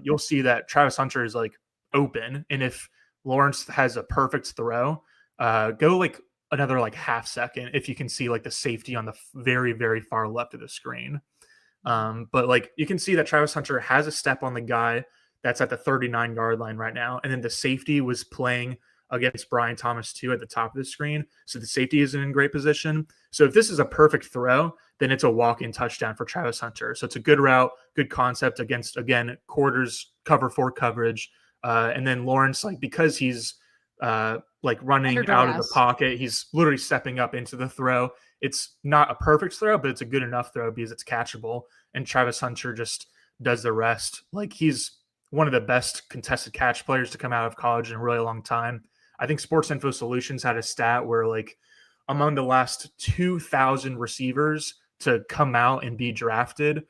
you'll see that Travis Hunter is like open. And if Lawrence has a perfect throw, go like another like half second if you can see like the safety on the very, very far left of the screen. But like you can see that Travis Hunter has a step on the guy that's at the 39-yard line right now. And then the safety was playing against Brian Thomas too at the top of the screen. So the safety isn't in great position. So if this is a perfect throw, then it's a walk-in touchdown for Travis Hunter. So it's a good route, good concept against, again, quarters, cover 4 coverage. And then Lawrence, like because he's like running out of the pocket, he's literally stepping up into the throw. It's not a perfect throw, but it's a good enough throw because it's catchable. And Travis Hunter just does the rest. Like he's one of the best contested catch players to come out of college in a really long time. I think Sports Info Solutions had a stat where like among the last 2,000 receivers to come out and be drafted,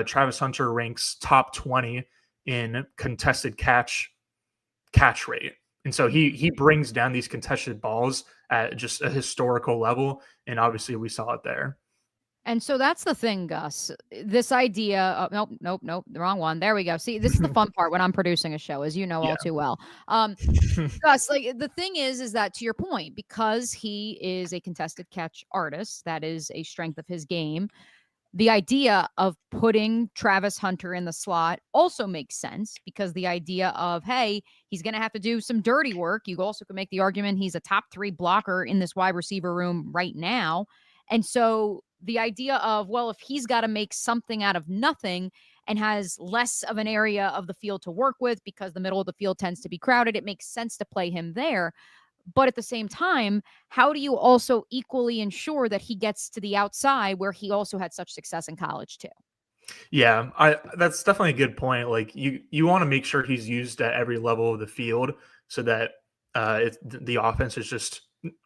Travis Hunter ranks top 20 in contested catch rate. And so he brings down these contested balls at just a historical level. And obviously we saw it there. And so that's the thing, Gus. This idea of nope, the wrong one. There we go. See, this is the fun part when I'm producing a show, as you know all too well. Gus, like the thing is that to your point, because he is a contested catch artist, that is a strength of his game. The idea of putting Travis Hunter in the slot also makes sense because the idea of, hey, he's going to have to do some dirty work. You also could make the argument he's a top 3 blocker in this wide receiver room right now. And so the idea of, well, if he's got to make something out of nothing and has less of an area of the field to work with because the middle of the field tends to be crowded, it makes sense to play him there. But at the same time, how do you also equally ensure that he gets to the outside where he also had such success in college too? Yeah, that's definitely a good point. Like you want to make sure he's used at every level of the field so that the offense is just,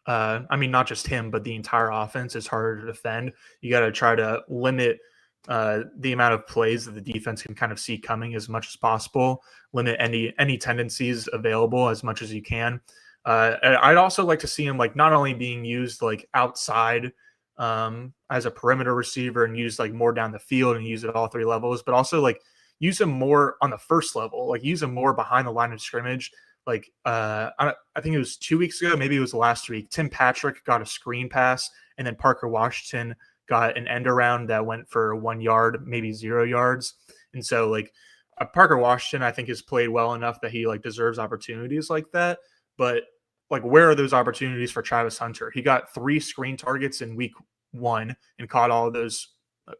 I mean, not just him, but the entire offense is harder to defend. You got to try to limit the amount of plays that the defense can kind of see coming as much as possible, limit any tendencies available as much as you can. I'd also like to see him like not only being used like outside as a perimeter receiver and used like more down the field and use it at all 3 levels, but also like use him more on the first level, like use him more behind the line of scrimmage. Like I think it was 2 weeks ago, maybe it was last week, Tim Patrick got a screen pass and then Parker Washington got an end around that went for 1 yard, maybe 0 yards. And so like Parker Washington, I think has played well enough that he like deserves opportunities like that. But like, where are those opportunities for Travis Hunter? He got 3 screen targets in week 1 and caught all of those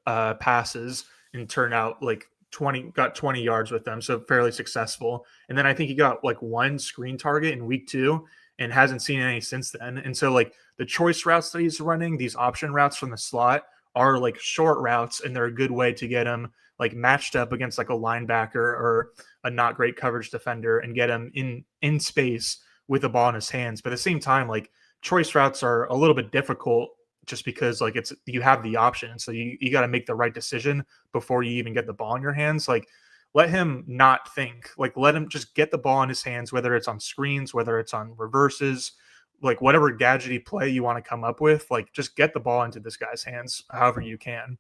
passes and turned out like 20 yards with them. So fairly successful. And then I think he got like 1 screen target in week 2 and hasn't seen any since then. And so like the choice routes that he's running, these option routes from the slot are like short routes and they're a good way to get him like matched up against like a linebacker or a not great coverage defender and get him in space with the ball in his hands. But at the same time, like choice routes are a little bit difficult just because like you have the option. So you got to make the right decision before you even get the ball in your hands. Like let him not think, like let him just get the ball in his hands, whether it's on screens, whether it's on reverses, like whatever gadgety play you want to come up with, like just get the ball into this guy's hands however you can.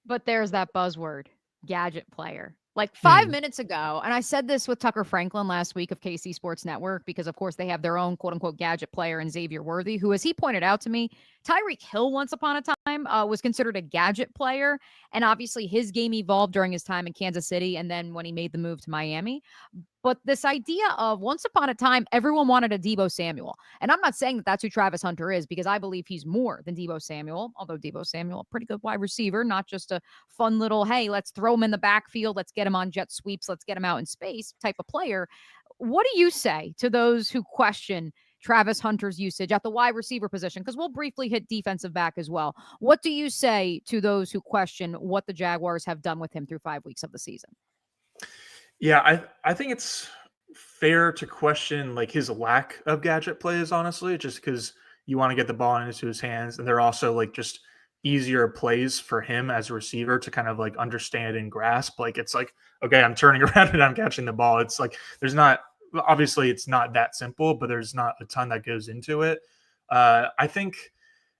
But there's that buzzword, gadget player. Like 5 minutes ago, and I said this with Tucker Franklin last week of KC Sports Network, because of course they have their own quote unquote gadget player in Xavier Worthy, who, as he pointed out to me, Tyreek Hill once upon a time was considered a gadget player. And obviously his game evolved during his time in Kansas City and then when he made the move to Miami. But this idea of once upon a time, everyone wanted a Deebo Samuel. And I'm not saying that that's who Travis Hunter is, because I believe he's more than Deebo Samuel, although Deebo Samuel, a pretty good wide receiver, not just a fun little, hey, let's throw him in the backfield, let's get him on jet sweeps, let's get him out in space type of player. What do you say to those who question Travis Hunter's usage at the wide receiver position? Because we'll briefly hit defensive back as well. What do you say to those who question what the Jaguars have done with him through 5 weeks of the season? Yeah, I think it's fair to question like his lack of gadget plays, honestly, just because you want to get the ball into his hands. And they're also like just easier plays for him as a receiver to kind of like understand and grasp. Like, it's like, okay, I'm turning around and I'm catching the ball. It's like, obviously it's not that simple, but there's not a ton that goes into it. I think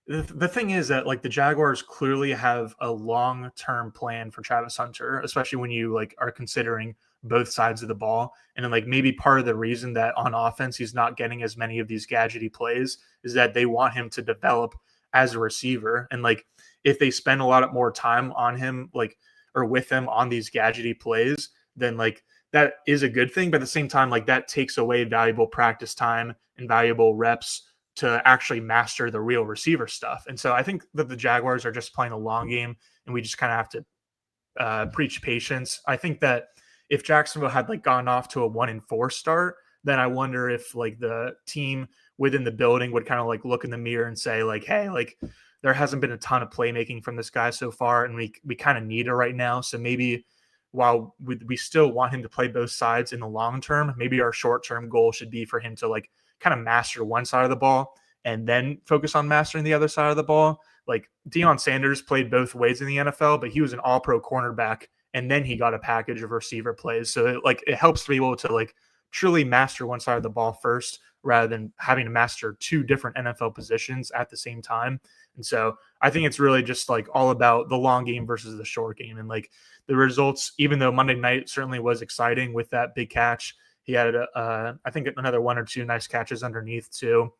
the thing is that like the Jaguars clearly have a long-term plan for Travis Hunter, especially when you like are considering both sides of the ball. And then like maybe part of the reason that on offense he's not getting as many of these gadgety plays is that they want him to develop as a receiver. And like if they spend a lot more time on him, like, or with him on these gadgety plays, then like that is a good thing. But at the same time, like that takes away valuable practice time and valuable reps to actually master the real receiver stuff. And so I think that the Jaguars are just playing a long game, and we just kind of have to preach patience. I think that if Jacksonville had like gone off to a 1-4 start, then I wonder if like the team within the building would kind of like look in the mirror and say like, hey, like there hasn't been a ton of playmaking from this guy so far, and we kind of need it right now. So maybe while we still want him to play both sides in the long term, maybe our short-term goal should be for him to like kind of master one side of the ball and then focus on mastering the other side of the ball. Like Deion Sanders played both ways in the NFL, but he was an all-pro cornerback, and then he got a package of receiver plays. So it helps to be able to like truly master one side of the ball first, rather than having to master two different NFL positions at the same time. And so I think it's really just like all about the long game versus the short game. And like the results, even though Monday night certainly was exciting with that big catch, he had, I think, another one or two nice catches underneath too.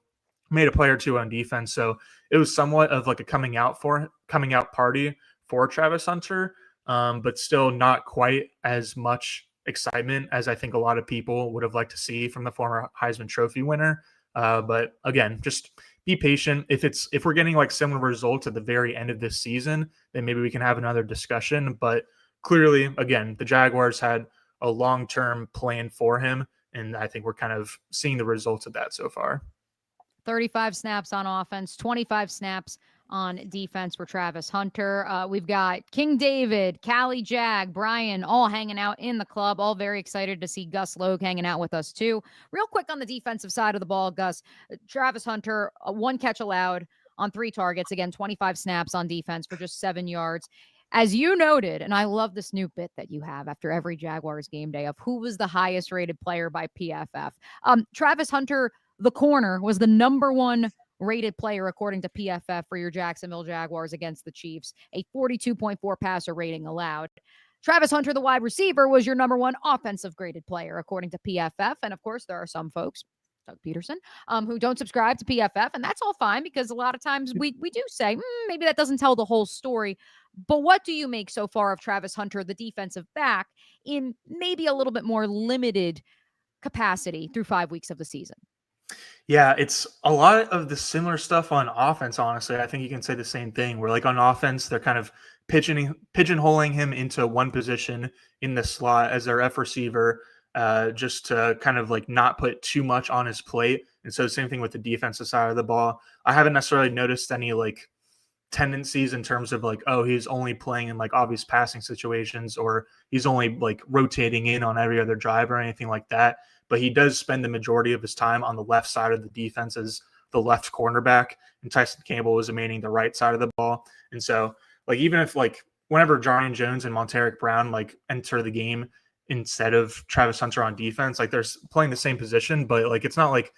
Made a play or two on defense. So it was somewhat of like a coming out party for Travis Hunter, but still not quite as much excitement as I think a lot of people would have liked to see from the former Heisman Trophy winner. But again, just be patient. If we're getting like similar results at the very end of this season, then maybe we can have another discussion. But clearly, again, the Jaguars had a long-term plan for him, and I think we're kind of seeing the results of that so far. 35 snaps on offense, 25 snaps on defense for Travis Hunter. We've got King David, Callie Jag, Brian, all hanging out in the club, all very excited to see Gus Logue hanging out with us too. Real quick on the defensive side of the ball, Gus, Travis Hunter, one catch allowed on 3 targets. Again, 25 snaps on defense for just 7 yards. As you noted, and I love this new bit that you have after every Jaguars game day of who was the highest rated player by PFF. Travis Hunter, the corner, was the number 1 rated player according to PFF for your Jacksonville Jaguars against the Chiefs, a 42.4 passer rating allowed. Travis Hunter, the wide receiver, was your number 1 offensive graded player according to PFF. And of course, there are some folks, Doug Peterson, who don't subscribe to PFF, and that's all fine because a lot of times we do say maybe that doesn't tell the whole story. But what do you make so far of Travis Hunter, the defensive back, in maybe a little bit more limited capacity through 5 weeks of the season? Yeah, it's a lot of the similar stuff on offense, honestly. I think you can say the same thing where like on offense, they're kind of pigeonholing him into one position in the slot as their F receiver, just to kind of like not put too much on his plate. And so same thing with the defensive side of the ball. I haven't necessarily noticed any like tendencies in terms of like, oh, he's only playing in like obvious passing situations, or he's only like rotating in on every other drive or anything like that. But he does spend the majority of his time on the left side of the defense as the left cornerback, and Tyson Campbell was remaining the right side of the ball. And so like even if like whenever Jarrian Jones and Montaric Brown like enter the game instead of Travis Hunter on defense, like they're playing the same position, but like it's not like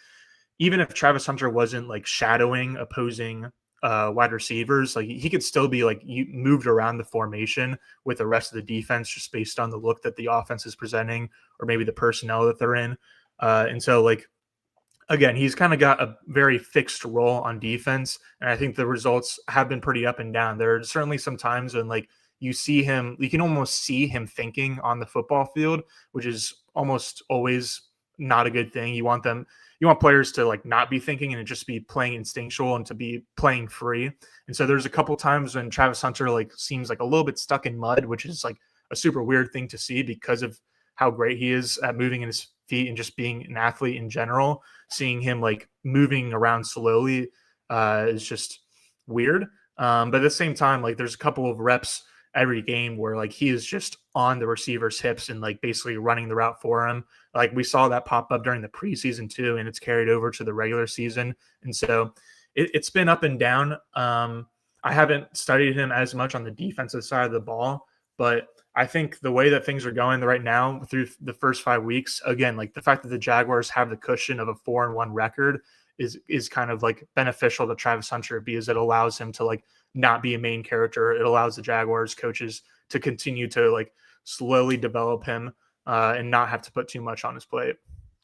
even if Travis Hunter wasn't like shadowing opposing wide receivers, like he could still be like moved around the formation with the rest of the defense just based on the look that the offense is presenting or maybe the personnel that they're in. And so like, again, he's kind of got a very fixed role on defense. And I think the results have been pretty up and down. There are certainly some times when like you see him, you can almost see him thinking on the football field, which is almost always not a good thing. You want players to like not be thinking and just be playing instinctual and to be playing free. And so there's a couple times when Travis Hunter like seems like a little bit stuck in mud, which is like a super weird thing to see because of how great he is at moving in his feet and just being an athlete in general. Seeing him like moving around slowly is just weird. But at the same time, like there's a couple of reps every game where like he is just on the receiver's hips and like basically running the route for him. Like we saw that pop up during the preseason too, and it's carried over to the regular season. And so it's been up and down. I haven't studied him as much on the defensive side of the ball, but I think the way that things are going right now through the first 5 weeks, again, like the fact that the Jaguars have the cushion of a 4-1 record is kind of like beneficial to Travis Hunter because it allows him to like not be a main character. It allows the Jaguars coaches to continue to like slowly develop him and not have to put too much on his plate.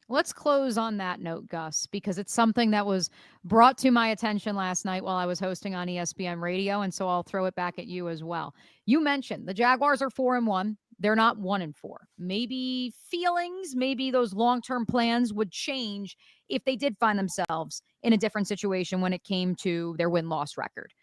Let's close on that note, Gus, because it's something that was brought to my attention last night while I was hosting on ESPN Radio, and so I'll throw it back at you as well. You mentioned the Jaguars are 4-1. They're not 1-4. Maybe feelings, maybe those long-term plans would change if they did find themselves in a different situation when it came to their win-loss record.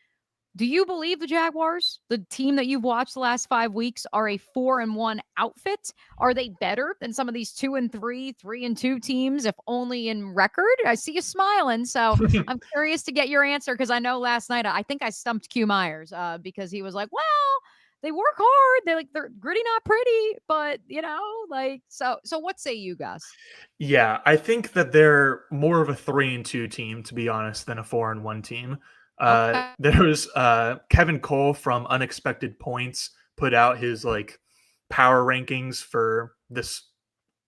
Do you believe the Jaguars, the team that you've watched the last 5 weeks, are a 4-1 outfit? Are they better than some of these 2-3, 3-2 teams, if only in record? I see you smiling, so I'm curious to get your answer because I know last night I think I stumped Q Myers because he was like, "Well, they work hard. They're gritty, not pretty, but so. What say you, Gus?" Yeah, I think that they're more of a 3-2 team, to be honest, than a 4-1 team. Okay. There was Kevin Cole from Unexpected Points put out his like power rankings for this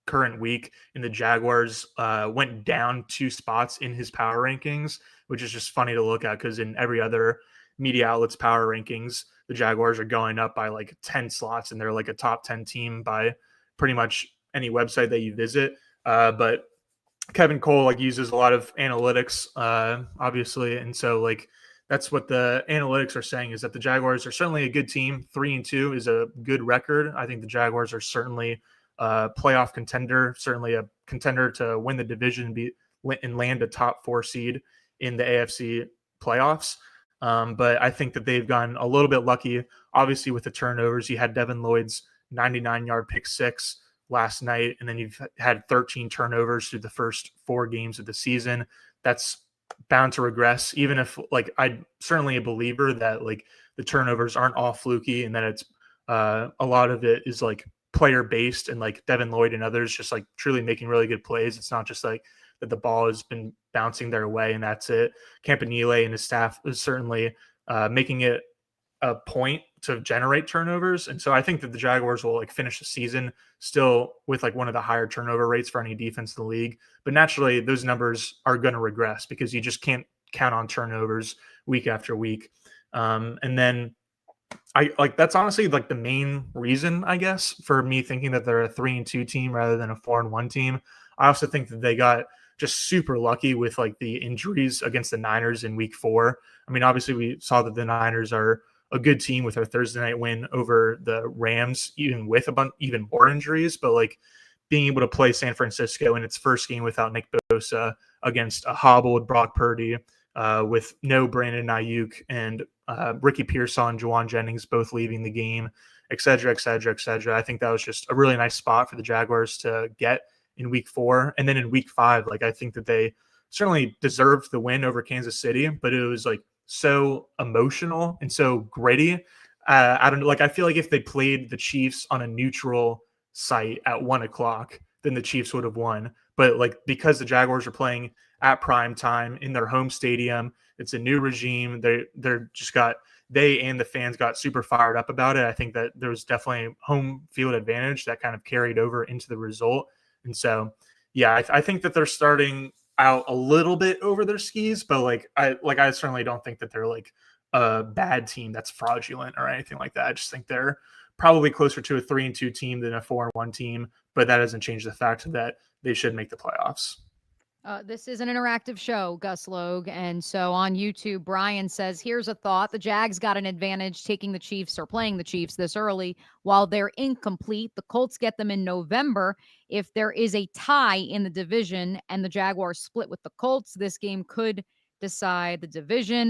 current week, and the Jaguars went down 2 spots in his power rankings, which is just funny to look at because in every other media outlet's power rankings, the Jaguars are going up by like 10 slots, and they're like a top 10 team by pretty much any website that you visit. But Kevin Cole like uses a lot of analytics, obviously, and so like that's what the analytics are saying is that the Jaguars are certainly a good team. 3-2 is a good record. I think the Jaguars are certainly a playoff contender, certainly a contender to win the division and land a top 4 seed in the AFC playoffs. But I think that they've gotten a little bit lucky, obviously, with the turnovers. You had Devin Lloyd's 99-yard pick 6 last night, and then you've had 13 turnovers through the first 4 games of the season. That's bound to regress, even if like I'm certainly a believer that like the turnovers aren't all fluky and that it's a lot of it is like player based and like Devin Lloyd and others just like truly making really good plays. It's not just like that the ball has been bouncing their way and that's it. Campanile and his staff is certainly making it a point to generate turnovers. And so I think that the Jaguars will like finish the season still with like one of the higher turnover rates for any defense in the league. But naturally those numbers are going to regress because you just can't count on turnovers week after week. And then I like, that's honestly like the main reason, I guess, for me thinking that they're a 3-2 team rather than a 4-1 team. I also think that they got just super lucky with like the injuries against the Niners in week 4. I mean, obviously we saw that the Niners are a good team with their Thursday night win over the Rams, even with even more injuries, but like being able to play San Francisco in its first game without Nick Bosa against a hobbled Brock Purdy with no Brandon Ayuk and Ricky Pearsall and Juwan Jennings both leaving the game, et cetera, et cetera, et cetera. I think that was just a really nice spot for the Jaguars to get in week 4. And then in week 5, like I think that they certainly deserved the win over Kansas City, but it was like so emotional and so gritty. I don't know. Like, I feel like if they played the Chiefs on a neutral site at 1:00, then the Chiefs would have won. But like, because the Jaguars are playing at prime time in their home stadium, it's a new regime. They and the fans got super fired up about it. I think that there was definitely home field advantage that kind of carried over into the result. And so, yeah, I think that they're starting out a little bit over their skis, but I certainly don't think that they're like a bad team that's fraudulent or anything like that. I just think they're probably closer to a 3-2 team than a 4-1 team, but that doesn't change the fact that they should make the playoffs. This is an interactive show, Gus Logue. And so on YouTube, Brian says, here's a thought. The Jags got an advantage taking the Chiefs or playing the Chiefs this early while they're incomplete. The Colts get them in November. If there is a tie in the division and the Jaguars split with the Colts, this game could decide the division.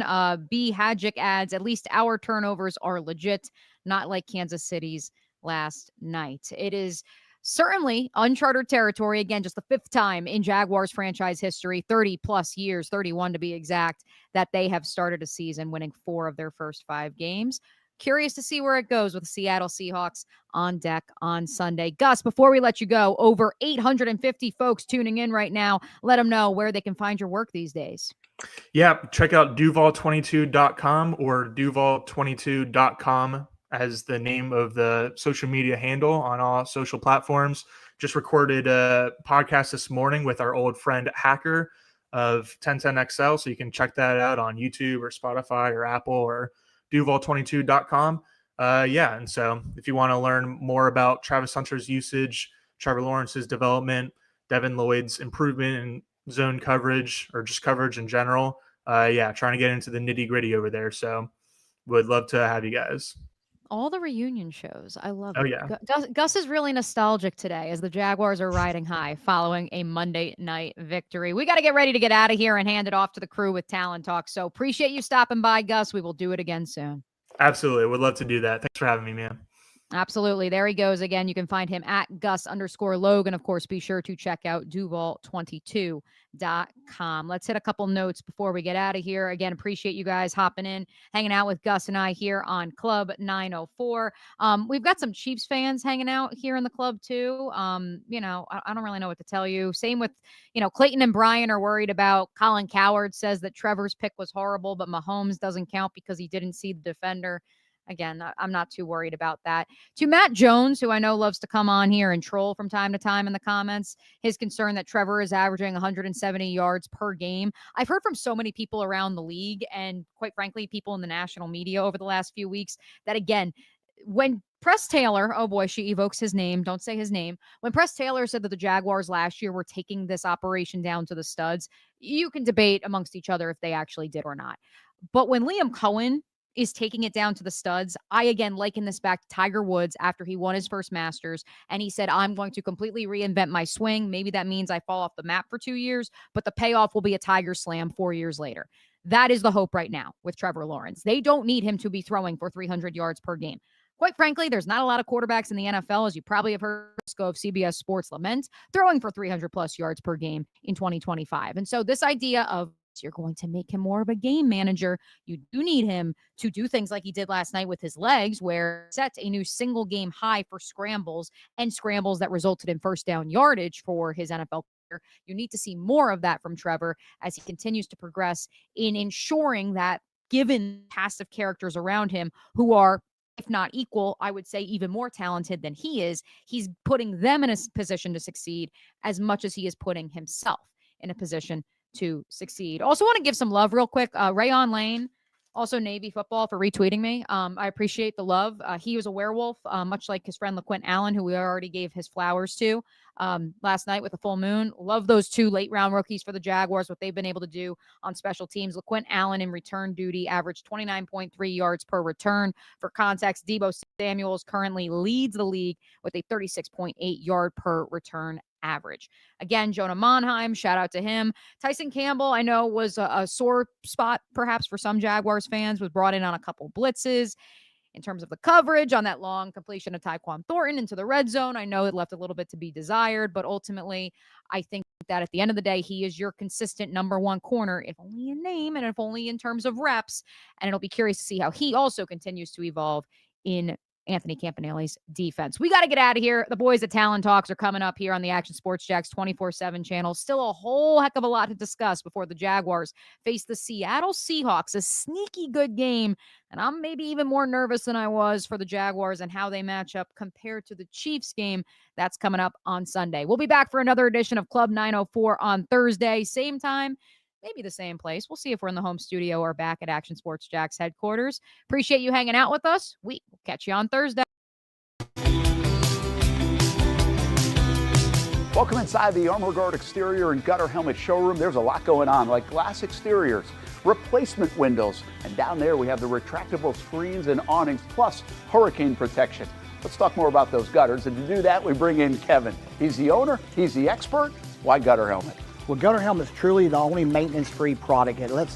B. Hadjic adds, at least our turnovers are legit, not like Kansas City's last night. It is certainly uncharted territory. Again, just the 5th time in Jaguars franchise history, 30 plus years, 31 to be exact, that they have started a season winning 4 of their first 5 games. Curious to see where it goes with the Seattle Seahawks on deck on Sunday. Gus, before we let you go, over 850 folks tuning in right now. Let them know where they can find your work these days. Yeah, check out Duval22.com or Duval22.com as the name of the social media handle on all social platforms. Just recorded a podcast this morning with our old friend Hacker of 1010XL, so you can check that out on YouTube or Spotify or Apple or Duval22.com. And so if you want to learn more about Travis Hunter's usage, Trevor Lawrence's development, Devin Lloyd's improvement in zone coverage or just coverage in general, trying to get into the nitty gritty over there. So would love to have you guys. All the reunion shows. I love it. Oh, yeah. Gus is really nostalgic today as the Jaguars are riding high following a Monday night victory. We got to get ready to get out of here and hand it off to the crew with Talent Talk. So appreciate you stopping by, Gus. We will do it again soon. Absolutely. Would love to do that. Thanks for having me, man. Absolutely. There he goes again. You can find him at Gus_Logue. And of course, be sure to check out Duval22.com. Let's hit a couple notes before we get out of here. Again, appreciate you guys hopping in, hanging out with Gus and I here on Club 904. We've got some Chiefs fans hanging out here in the club too. I don't really know what to tell you. Same with, Clayton and Brian are worried about Colin Cowherd says that Trevor's pick was horrible, but Mahomes doesn't count because he didn't see the defender. Again, I'm not too worried about that. To Matt Jones, who I know loves to come on here and troll from time to time in the comments, his concern that Trevor is averaging 170 yards per game. I've heard from so many people around the league and, quite frankly, people in the national media over the last few weeks that, again, when Press Taylor, oh boy, she evokes his name. Don't say his name. When Press Taylor said that the Jaguars last year were taking this operation down to the studs, you can debate amongst each other if they actually did or not. But when Liam Cohen is taking it down to the studs, I again liken this back to Tiger Woods after he won his first Masters, and he said, I'm going to completely reinvent my swing. Maybe that means I fall off the map for 2 years, but the payoff will be a Tiger Slam 4 years later. That is the hope right now with Trevor Lawrence. They don't need him to be throwing for 300 yards per game. Quite frankly, there's not a lot of quarterbacks in the NFL, as you probably have heard of CBS Sports lament, throwing for 300 plus yards per game in 2025. And so this idea of you're going to make him more of a game manager. You do need him to do things like he did last night with his legs, where he set a new single game high for scrambles and scrambles that resulted in first down yardage for his NFL career. You need to see more of that from Trevor as he continues to progress in ensuring that, given passive characters around him who are, if not equal, I would say even more talented than he is, he's putting them in a position to succeed as much as he is putting himself in a position to succeed. Also want to give some love real quick. Austen Lane, also Navy football, for retweeting me. I appreciate the love. He was a werewolf, much like his friend LaQuint Allen, who we already gave his flowers to last night with the full moon. Love those two late round rookies for the Jaguars, what they've been able to do on special teams. LaQuint Allen in return duty averaged 29.3 yards per return. For context, Deebo Samuels currently leads the league with a 36.8 yard per return average. Again, Jonah Monheim, shout out to him. Tyson Campbell, I know, was a sore spot perhaps for some Jaguars fans, was brought in on a couple blitzes. In terms of the coverage on that long completion of Tyquan Thornton into the red zone, I know it left a little bit to be desired, but ultimately, I think that at the end of the day, he is your consistent number one corner, if only in name and if only in terms of reps. And it'll be curious to see how he also continues to evolve in Anthony Campanelli's defense. We got to get out of here. The boys at Talent Talks are coming up here on the Action Sports Jacks 24/7 channel. Still a whole heck of a lot to discuss before the Jaguars face the Seattle Seahawks, a sneaky good game. And I'm maybe even more nervous than I was for the Jaguars and how they match up compared to the Chiefs game. That's coming up on Sunday. We'll be back for another edition of Club 904 on Thursday, same time, maybe the same place. We'll see if we're in the home studio or back at Action Sports Jacks headquarters. Appreciate you hanging out with us. We will catch you on Thursday. Welcome inside the Armor Guard exterior and gutter helmet showroom. There's a lot going on, like glass exteriors, replacement windows, and down there we have the retractable screens and awnings, plus hurricane protection. Let's talk more about those gutters, and to do that, we bring in Kevin. He's the owner, he's the expert. Why gutter helmet? Well, gutter helmet is truly the only maintenance-free product. It lets the